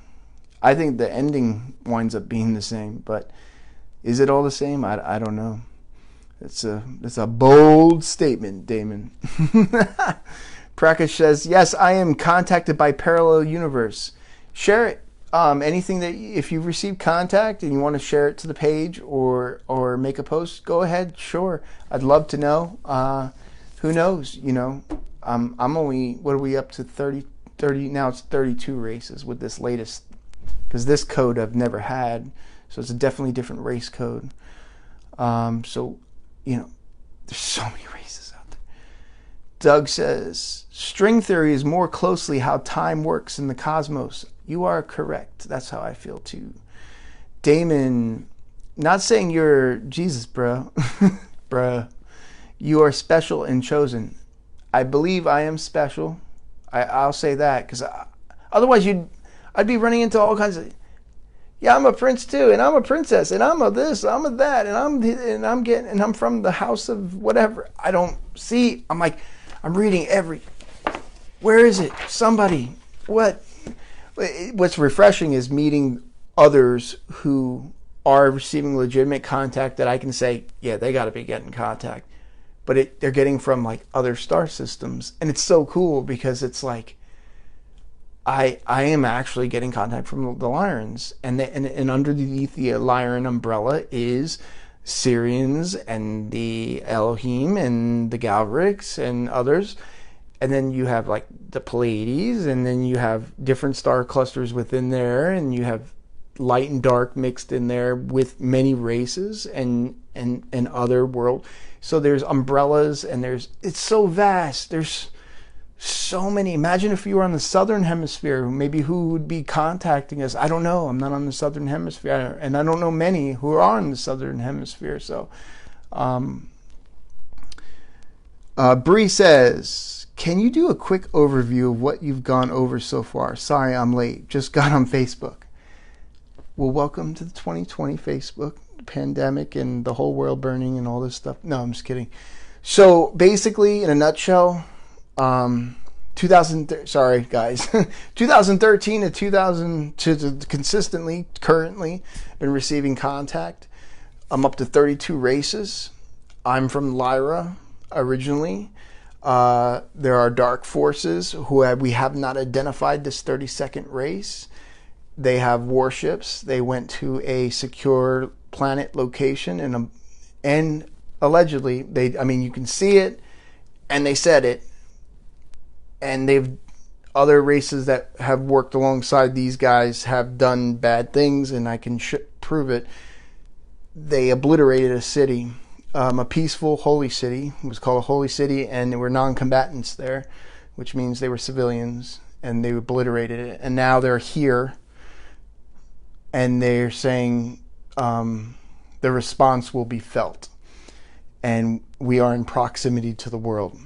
I think the ending winds up being the same, but is it all the same? I don't know. That's a bold statement, Damon. Prakash says, "Yes, I am contacted by parallel universe." Share it. Anything that if you've received contact and you want to share it to the page or make a post, go ahead. Sure, I'd love to know. Who knows? I'm only, what are we up to, 30 now? It's 32 races with this latest, because this code I've never had, so it's a definitely different race code. So there's so many races out there. Doug says, "String theory is more closely how time works in the cosmos." You are correct. That's how I feel too. Damon, not saying you're Jesus, bro. Bruh. You are special and chosen. I believe I am special. I'll say that, because otherwise I'd be running into all kinds of, yeah, I'm a prince too, and I'm a princess, and I'm a this, I'm a that, and I'm from the house of whatever. I don't see. I'm reading where is it? Somebody. What's refreshing is meeting others who are receiving legitimate contact that I can say, yeah, they got to be getting contact. But they're getting from like other star systems, and it's so cool because it's like I am actually getting contact from the Lyrans, and underneath the Lyran umbrella is Syrians and the Elohim and the Galverics and others, and then you have like the Pleiades, and then you have different star clusters within there, and you have light and dark mixed in there with many races and other world. So there's umbrellas, and it's so vast. There's so many. Imagine if you were on the southern hemisphere, maybe who would be contacting us. I don't know. I'm not on the southern hemisphere, and I don't know many who are on the southern hemisphere. So Bree says, "Can you do a quick overview of what you've gone over so far? Sorry, I'm late. Just got on Facebook." Well, welcome to the 2020 Facebook. Pandemic and the whole world burning and all this stuff. No, I'm just kidding. So basically, in a nutshell, 2013 to 2000 to consistently, currently been receiving contact. I'm up to 32 races. I'm from Lyra originally. There are dark forces we have not identified this 32nd race. They have warships. They went to a secure planet location, and allegedly you can see it, and they said it, and other races that have worked alongside these guys have done bad things, and I can prove it. They obliterated a city, a peaceful holy city. It was called a holy city, and there were non-combatants there, which means they were civilians, and they obliterated it, and now they're here, and they're saying the response will be felt, and we are in proximity to the world.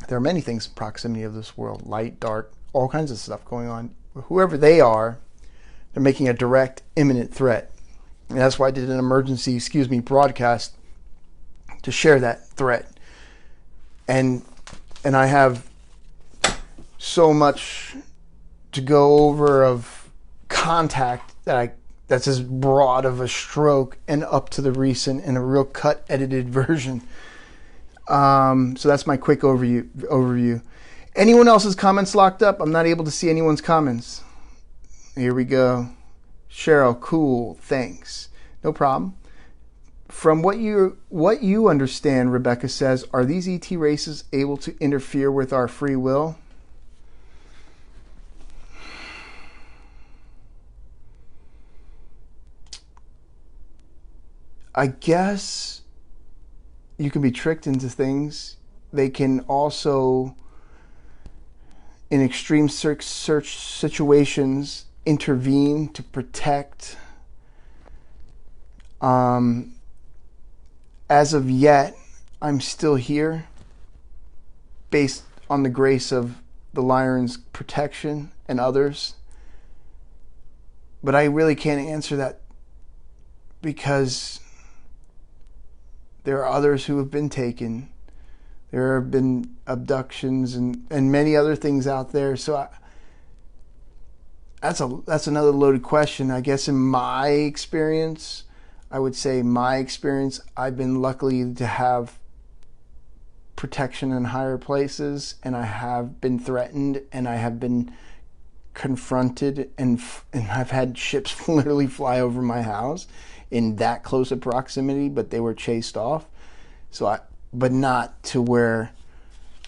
There are many things in proximity of this world, light, dark, all kinds of stuff going on. Whoever they are, they're making a direct, imminent threat, and that's why I did an emergency, broadcast to share that threat. And I have so much to go over of contact that's as broad of a stroke and up to the recent and a real cut edited version. So that's my quick overview. Anyone else's comments locked up? I'm not able to see anyone's comments. Here we go. Cheryl, cool, thanks. No problem. From what you understand, Rebecca says, are these ET races able to interfere with our free will? I guess you can be tricked into things. They can also, in extreme search situations, intervene to protect. As of yet, I'm still here based on the grace of the Lyran's protection and others. But I really can't answer that because there are others who have been taken. There have been abductions and many other things out there. So that's another loaded question. I guess in my experience, I've been lucky to have protection in higher places, and I have been threatened, and I have been confronted, and I've had ships literally fly over my house in that close a proximity, but they were chased off. But not to where,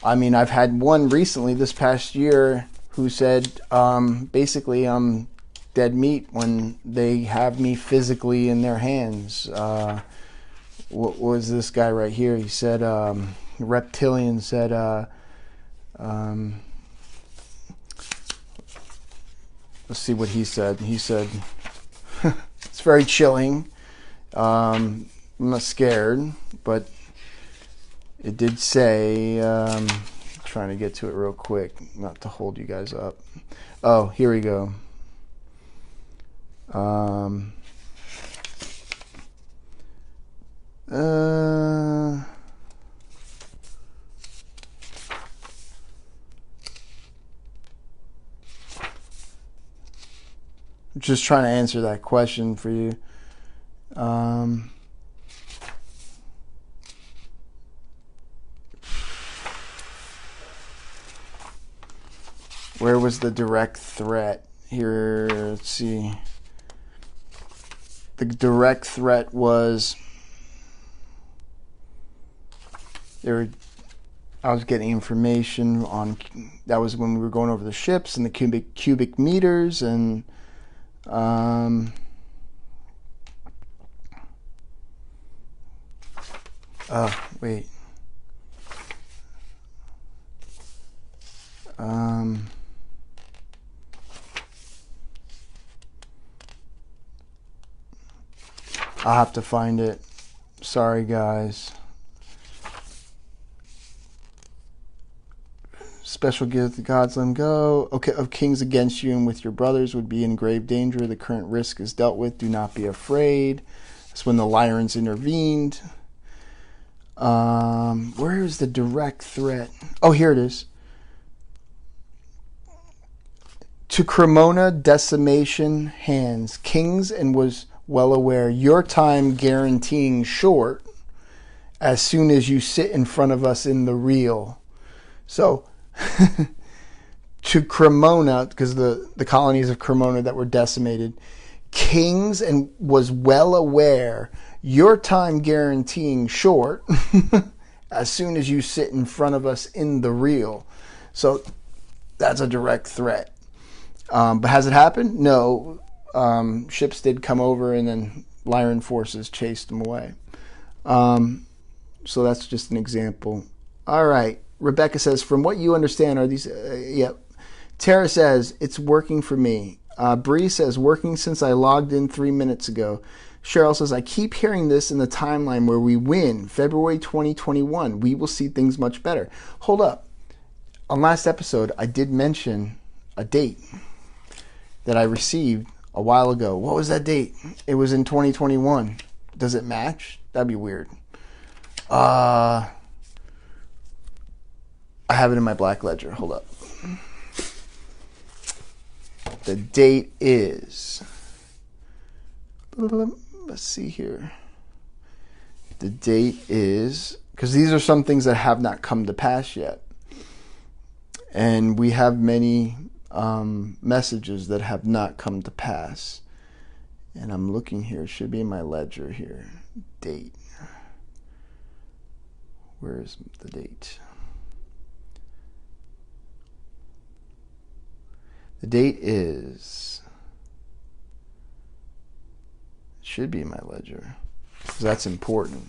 I've had one recently this past year who said, basically, dead meat when they have me physically in their hands. What was this guy right here? He said, Reptilian said, let's see what he said. He said, it's very chilling. I'm not scared, but it did say, trying to get to it real quick, not to hold you guys up. Oh, here we go. Just trying to answer that question for you. Where was the direct threat? Here, let's see. The direct threat was I was getting information on, that was when we were going over the ships and the cubic meters, and wait. I'll have to find it. Sorry, guys. Special gift, the gods let him go. Okay, of kings against you and with your brothers would be in grave danger. The current risk is dealt with. Do not be afraid. That's when the Lyrans intervened. Where is the direct threat? Oh, here it is. To Cremona, decimation hands. Kings and was well aware. Your time guaranteeing short as soon as you sit in front of us in the real. So, to Cremona, because the colonies of Cremona that were decimated, kings and was well aware. Your time guaranteeing short as soon as you sit in front of us in the real. So, that's a direct threat. But has it happened? No. Ships did come over, and then Lyran forces chased them away. So that's just an example. All right. Rebecca says, from what you understand, are these... Yep. Tara says, it's working for me. Bree says, working since I logged in 3 minutes ago. Cheryl says, I keep hearing this in the timeline where we win. February 2021. We will see things much better. Hold up. On last episode, I did mention a date that I received a while ago. What was that date? It was in 2021. Does it match? That'd be weird. I have it in my Black Ledger. Hold up. The date is... Let's see here. The date is... Because these are some things that have not come to pass yet. And we have many... messages that have not come to pass. And I'm looking here. It should be in my ledger here. Date. Where is the date? The date is... It should be in my ledger. Because that's important.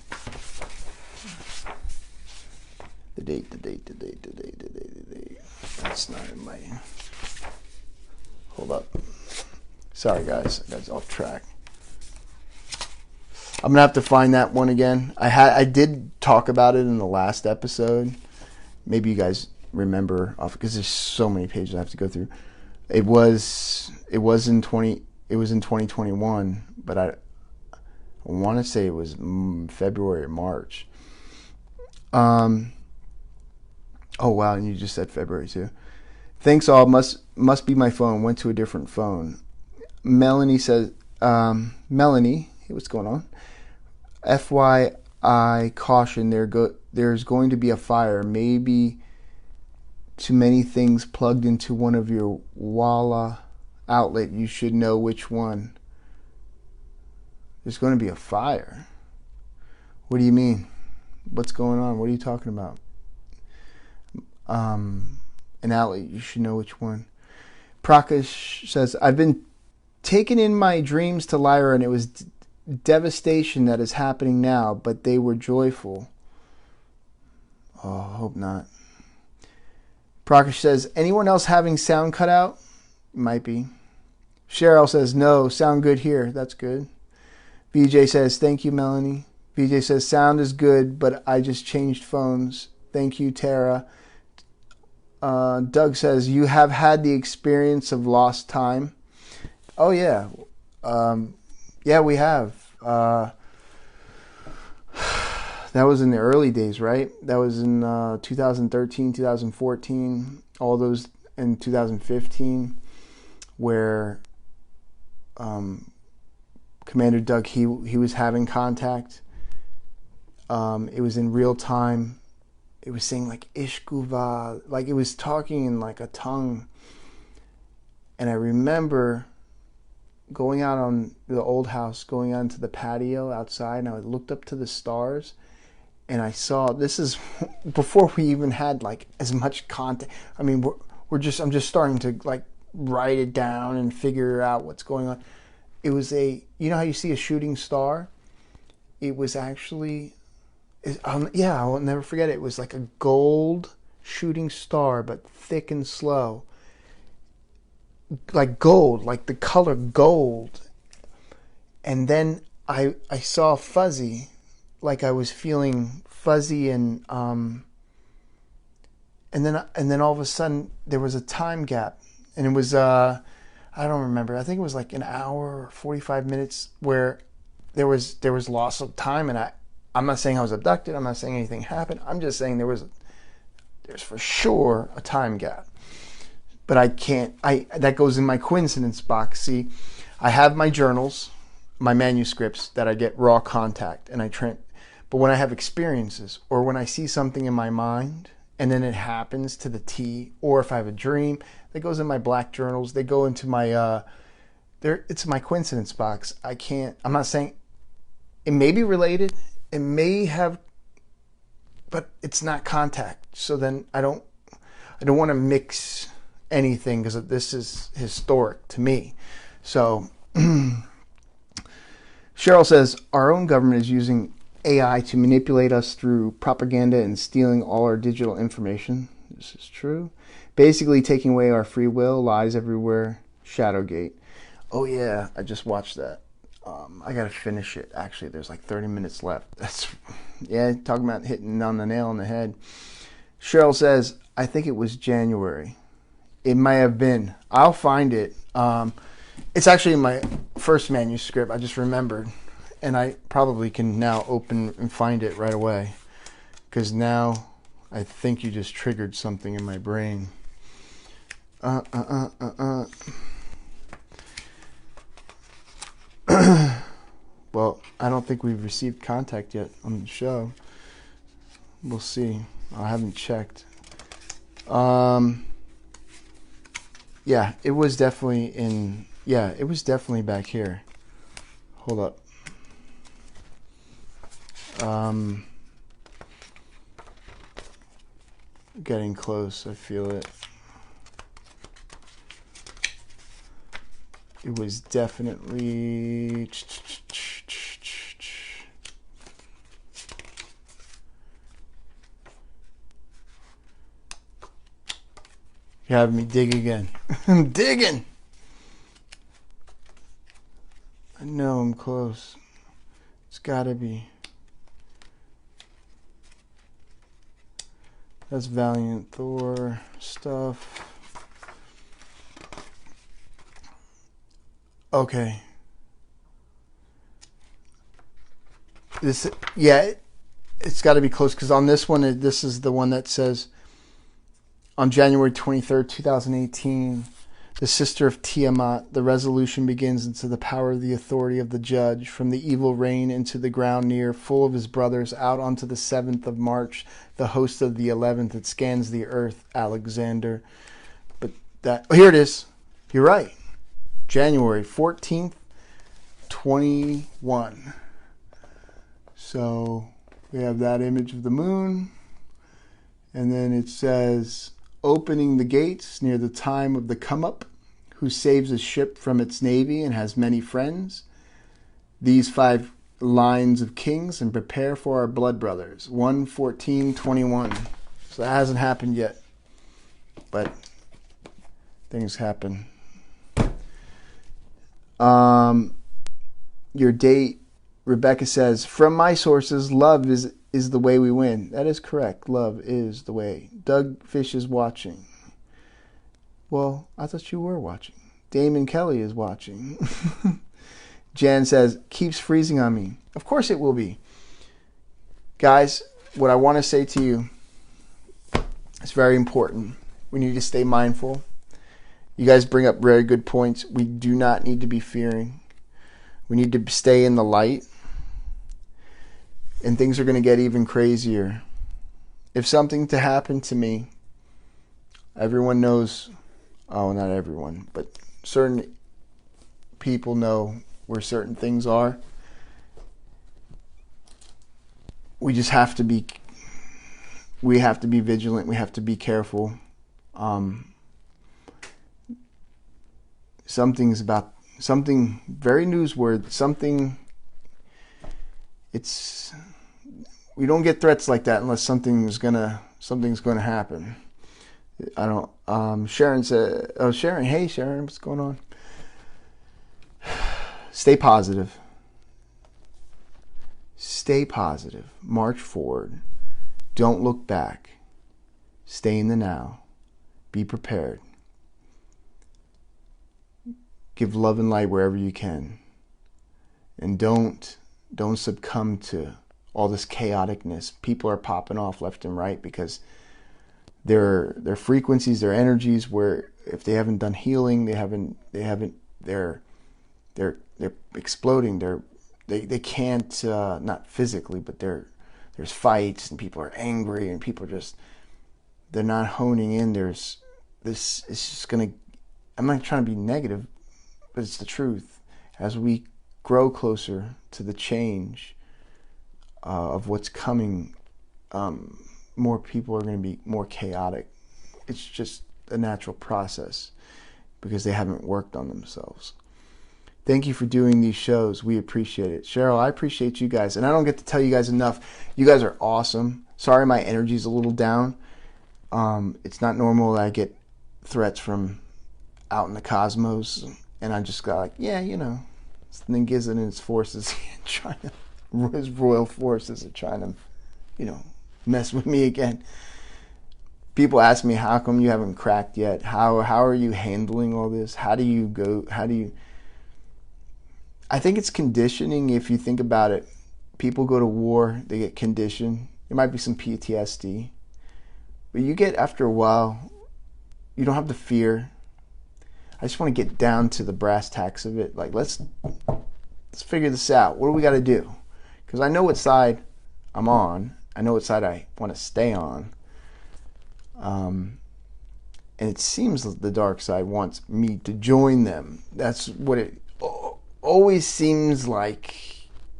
The date. That's not in my... Hold up. Sorry, guys. I got off track. I'm going to have to find that one again. I did talk about it in the last episode. Maybe you guys remember off because there's so many pages I have to go through. It was in 2021, but I want to say it was February or March. Oh wow, and you just said February too. Thanks all. Must be my phone. Went to a different phone. Melanie says, Melanie, hey, what's going on? FYI, caution, there's going to be a fire. Maybe too many things plugged into one of your Walla outlet. You should know which one. There's going to be a fire. What do you mean? What's going on? What are you talking about? An outlet. You should know which one. Prakash says, I've been taken in my dreams to Lyra, and it was devastation that is happening now, but they were joyful. Oh, I hope not. Prakash says, anyone else having sound cut out? Might be. Cheryl says, no, sound good here. That's good. BJ says, thank you, Melanie. BJ says, sound is good, but I just changed phones. Thank you, Tara. Doug says, you have had the experience of lost time. Oh, yeah. Yeah, we have. That was in the early days, right? That was in 2013, 2014, all those in 2015, where Commander Doug, he was having contact. It was in real time. It was saying like Ishkuva, like it was talking in like a tongue. And I remember going out on the old house, going onto the patio outside, and I looked up to the stars, and I saw, this is before we even had like as much content. I mean, I'm just starting to like write it down and figure out what's going on. It was you know how you see a shooting star? It was actually, yeah, I'll never forget it. It was like a gold shooting star, but thick and slow. Like gold, like the color gold. And then I saw fuzzy, like I was feeling fuzzy, and then all of a sudden there was a time gap, and it was I don't remember. I think it was like an hour or 45 minutes where there was loss of time, and I'm not saying I was abducted. I'm not saying anything happened. I'm just saying there's for sure a time gap. But that goes in my coincidence box. See, I have my journals, my manuscripts that I get raw contact, and but when I have experiences, or when I see something in my mind and then it happens to the T, or if I have a dream, that goes in my black journals. They go into my it's my coincidence box. I'm not saying it may be related, it may have, but it's not contact. So then I don't want to mix anything, because this is historic to me. So Cheryl says, our own government is using AI to manipulate us through propaganda and stealing all our digital information. This is true. Basically taking away our free will, lies everywhere, Shadowgate. Oh yeah, I just watched that. I gotta finish it. Actually, there's like 30 minutes left. Talking about hitting on the nail on the head. Cheryl says, I think it was January. It might have been. I'll find it. It's actually in my first manuscript. I just remembered. And I probably can now open and find it right away. Because now I think you just triggered something in my brain. Well, I don't think we've received contact yet on the show. We'll see. I haven't checked. Yeah, it was definitely back here. Hold up. Getting close. I feel it. It was definitely... You're having me dig again. I'm digging! I know I'm close. It's gotta be. That's Valiant Thor stuff. Okay. This, yeah, it's got to be close because on this one, this is the one that says on January 23rd, 2018, the sister of Tiamat, the resolution begins into the power of the authority of the judge, from the evil reign into the ground near, full of his brothers, out onto the 7th of March, the host of the 11th, it scans the earth, Alexander. But that, oh, here it is. You're right. January 14th, 21. So we have that image of the moon. And then it says, opening the gates near the time of the come up, who saves a ship from its navy and has many friends. These 5 lines of kings and prepare for our blood brothers. 1:14:21. So that hasn't happened yet. But things happen. Your date, Rebecca says, from my sources, love is the way we win. That is correct. Love is the way. Doug Fish is watching. Well, I thought you were watching. Damon Kelly is watching. Jan says, keeps freezing on me. Of course it will be. Guys, what I want to say to you is very important. We need to stay mindful. You guys bring up very good points. We do not need to be fearing. We need to stay in the light. And things are going to get even crazier. If something to happen to me, everyone knows, oh, not everyone, but certain people know where certain things are. We just have to be, vigilant. We have to be careful. Something very newsworthy, we don't get threats like that unless something's gonna happen. I don't, Sharon said, oh, Sharon, hey Sharon, what's going on? Stay positive. Stay positive. March forward. Don't look back. Stay in the now. Be prepared. Give love and light wherever you can. And don't succumb to all this chaoticness. People are popping off left and right because their frequencies, their energies, where if they haven't done healing, they're exploding. They can't, not physically, but there's fights and people are angry and people they're not honing in. It's just gonna, I'm not trying to be negative, but it's the truth. As we grow closer to the change of what's coming, more people are going to be more chaotic. It's just a natural process because they haven't worked on themselves. Thank you for doing these shows. We appreciate it. Cheryl, I appreciate you guys. And I don't get to tell you guys enough. You guys are awesome. Sorry my energy's a little down. It's not normal that I get threats from out in the cosmos. And I just got like, yeah, Ningiza and his forces trying to, his royal forces are trying to, mess with me again. People ask me, how come you haven't cracked yet? How are you handling all this? I think it's conditioning. If you think about it, people go to war, they get conditioned. There might be some PTSD, but you get, after a while, you don't have the fear. I just want to get down to the brass tacks of it. Like, let's figure this out. What do we got to do? Because I know what side I'm on. I know what side I want to stay on. And it seems the dark side wants me to join them. That's what always seems like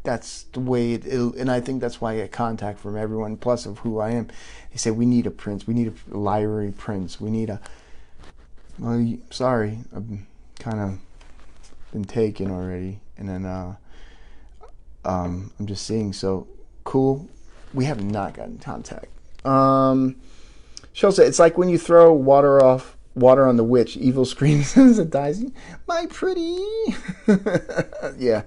that's the way and I think that's why I get contact from everyone, plus of who I am. They say, we need a prince, we need a Lyre prince, we need a, well, sorry, I've kind of been taken already. And then I'm just seeing, so cool. We have not gotten contact. She'll say, it's like when you throw water on the witch, evil screams as it dies. My pretty. Yeah.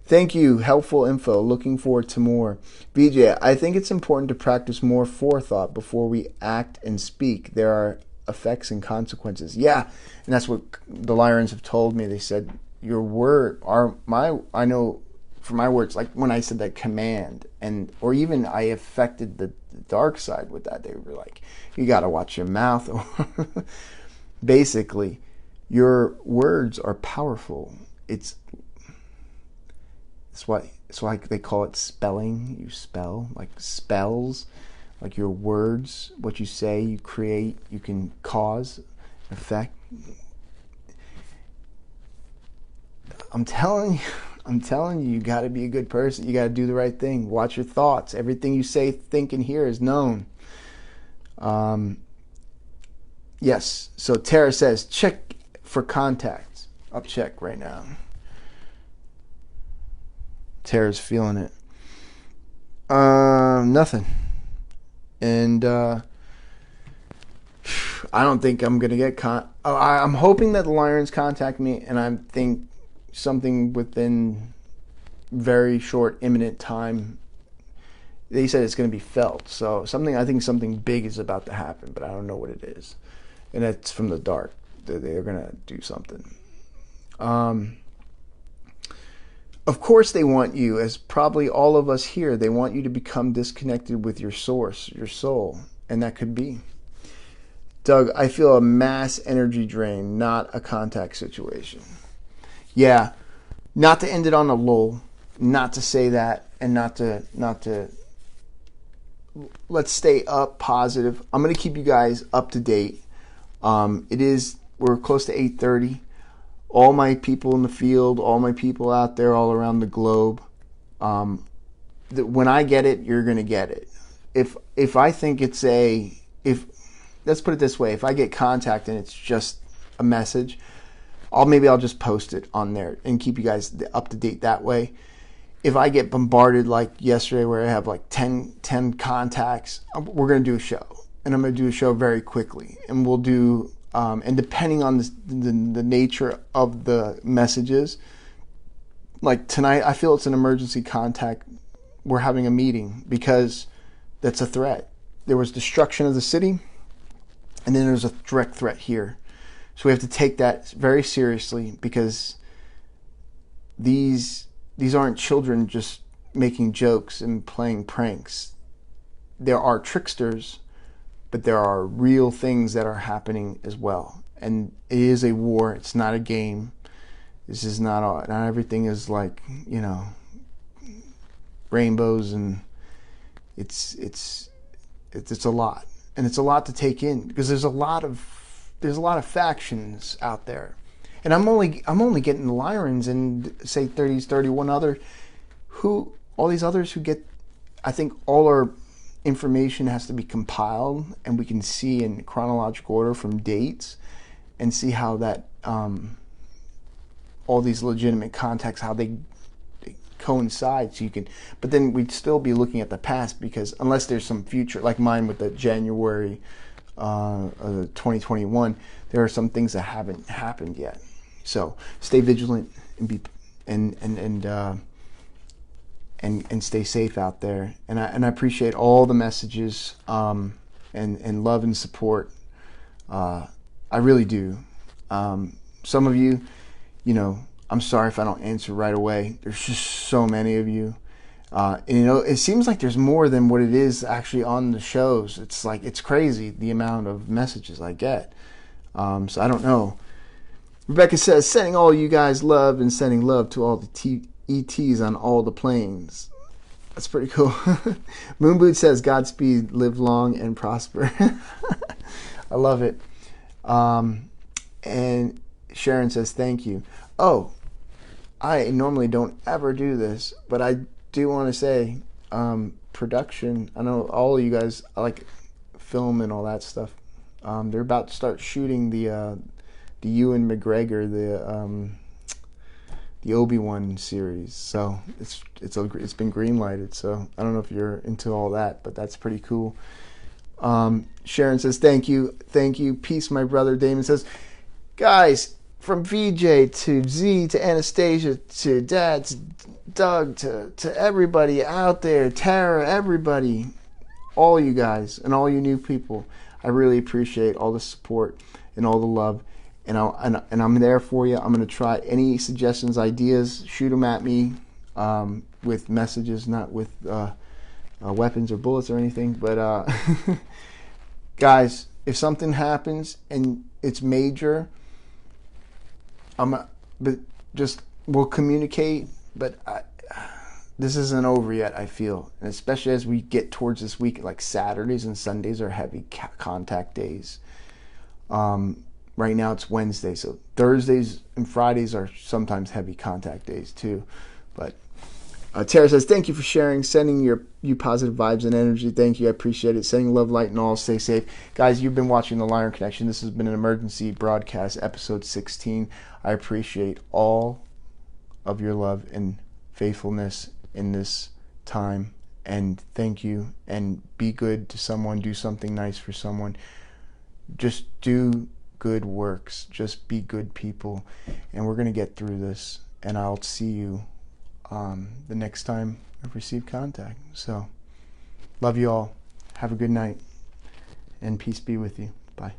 Thank you. Helpful info. Looking forward to more. BJ, I think it's important to practice more forethought before we act and speak. There are effects and consequences. Yeah. And that's what the Lyrans have told me. They said, your word are I know for my words, like when I said that command, and or even I affected the dark side with that, they were like, you got to watch your mouth. Basically, your words are powerful. It's why they call it spelling. You spell, like spells, like your words, what you say, you create, you can cause, effect. I'm telling you, you got to be a good person. You got to do the right thing. Watch your thoughts. Everything you say, think, and hear is known. Yes. So Tara says, check for contacts. I'll check right now. Tara's feeling it. Nothing. And I don't think I'm gonna get I'm hoping that the Lyrans contact me, and I think something within very short, imminent time. They said it's going to be felt. So I think something big is about to happen, but I don't know what it is. And that's from the dark. They're going to do something. Of course they want you, as probably all of us here, they want you to become disconnected with your source, your soul. And that could be. Doug, I feel a mass energy drain, not a contact situation. Yeah, not to end it on a lull, not to say that, and not to let's stay up positive. I'm going to keep you guys up to date. We're close to 8:30. All my people in the field, all my people out there all around the globe, when I get it, you're going to get it. If I think let's put it this way, if I get contact and it's just a message, I'll just post it on there and keep you guys up to date that way. If I get bombarded like yesterday where I have like 10 contacts, we're going to do a show. And I'm going to do a show very quickly. And we'll do, and depending on the nature of the messages, like tonight, I feel it's an emergency contact. We're having a meeting because that's a threat. There was destruction of the city, and then there's a direct threat here. So we have to take that very seriously, because these aren't children just making jokes and playing pranks. There are tricksters, but there are real things that are happening as well. And it is a war. It's not a game. This is not everything is like, rainbows, and it's a lot. And it's a lot to take in, because there's a lot of factions out there, and I'm only getting the Lyrans and say 31 other, all these others who get. I think all our information has to be compiled, and we can see in chronological order from dates, and see how that all these legitimate contacts, how they coincide. So you can, but then we'd still be looking at the past, because unless there's some future, like mine with the January 2021, there are some things that haven't happened yet. So stay vigilant and stay safe out there. And I appreciate all the messages and love and support. I really do. Some of you, I'm sorry if I don't answer right away. There's just so many of you. And, it seems like there's more than what it is actually on the shows. It's crazy the amount of messages I get. So I don't know. Rebecca says, sending all you guys love and sending love to all the ETs on all the planes. That's pretty cool. Moonboot says, Godspeed, live long and prosper. I love it. And Sharon says, thank you. Oh, I normally don't ever do this, but I do want to say, production. I know all of you guys like film and all that stuff. They're about to start shooting the Ewan McGregor, the Obi-Wan series. So it's been green lighted. So I don't know if you're into all that, but that's pretty cool. Sharon says thank you, peace, my brother. Damon says, guys, from VJ to Z to Anastasia to Dad to Doug to everybody out there, Tara, everybody, all you guys and all you new people, I really appreciate all the support and all the love. And I'm there for you. I'm going to try any suggestions, ideas, shoot them at me with messages, not with weapons or bullets or anything. But guys, if something happens and it's major, but just we'll communicate. But this isn't over yet, I feel, and especially as we get towards this week, like Saturdays and Sundays are heavy contact days. Right now it's Wednesday, so Thursdays and Fridays are sometimes heavy contact days too. But Tara says, thank you for sharing, sending you positive vibes and energy. Thank you, I appreciate it. Sending love, light, and all. Stay safe. Guys, you've been watching The Lion Connection. This has been an emergency broadcast, episode 16. I appreciate all of your love and faithfulness in this time. And thank you. And be good to someone. Do something nice for someone. Just do good works. Just be good people. And we're going to get through this. And I'll see you the next time I receive contact. So, love you all. Have a good night. And peace be with you. Bye.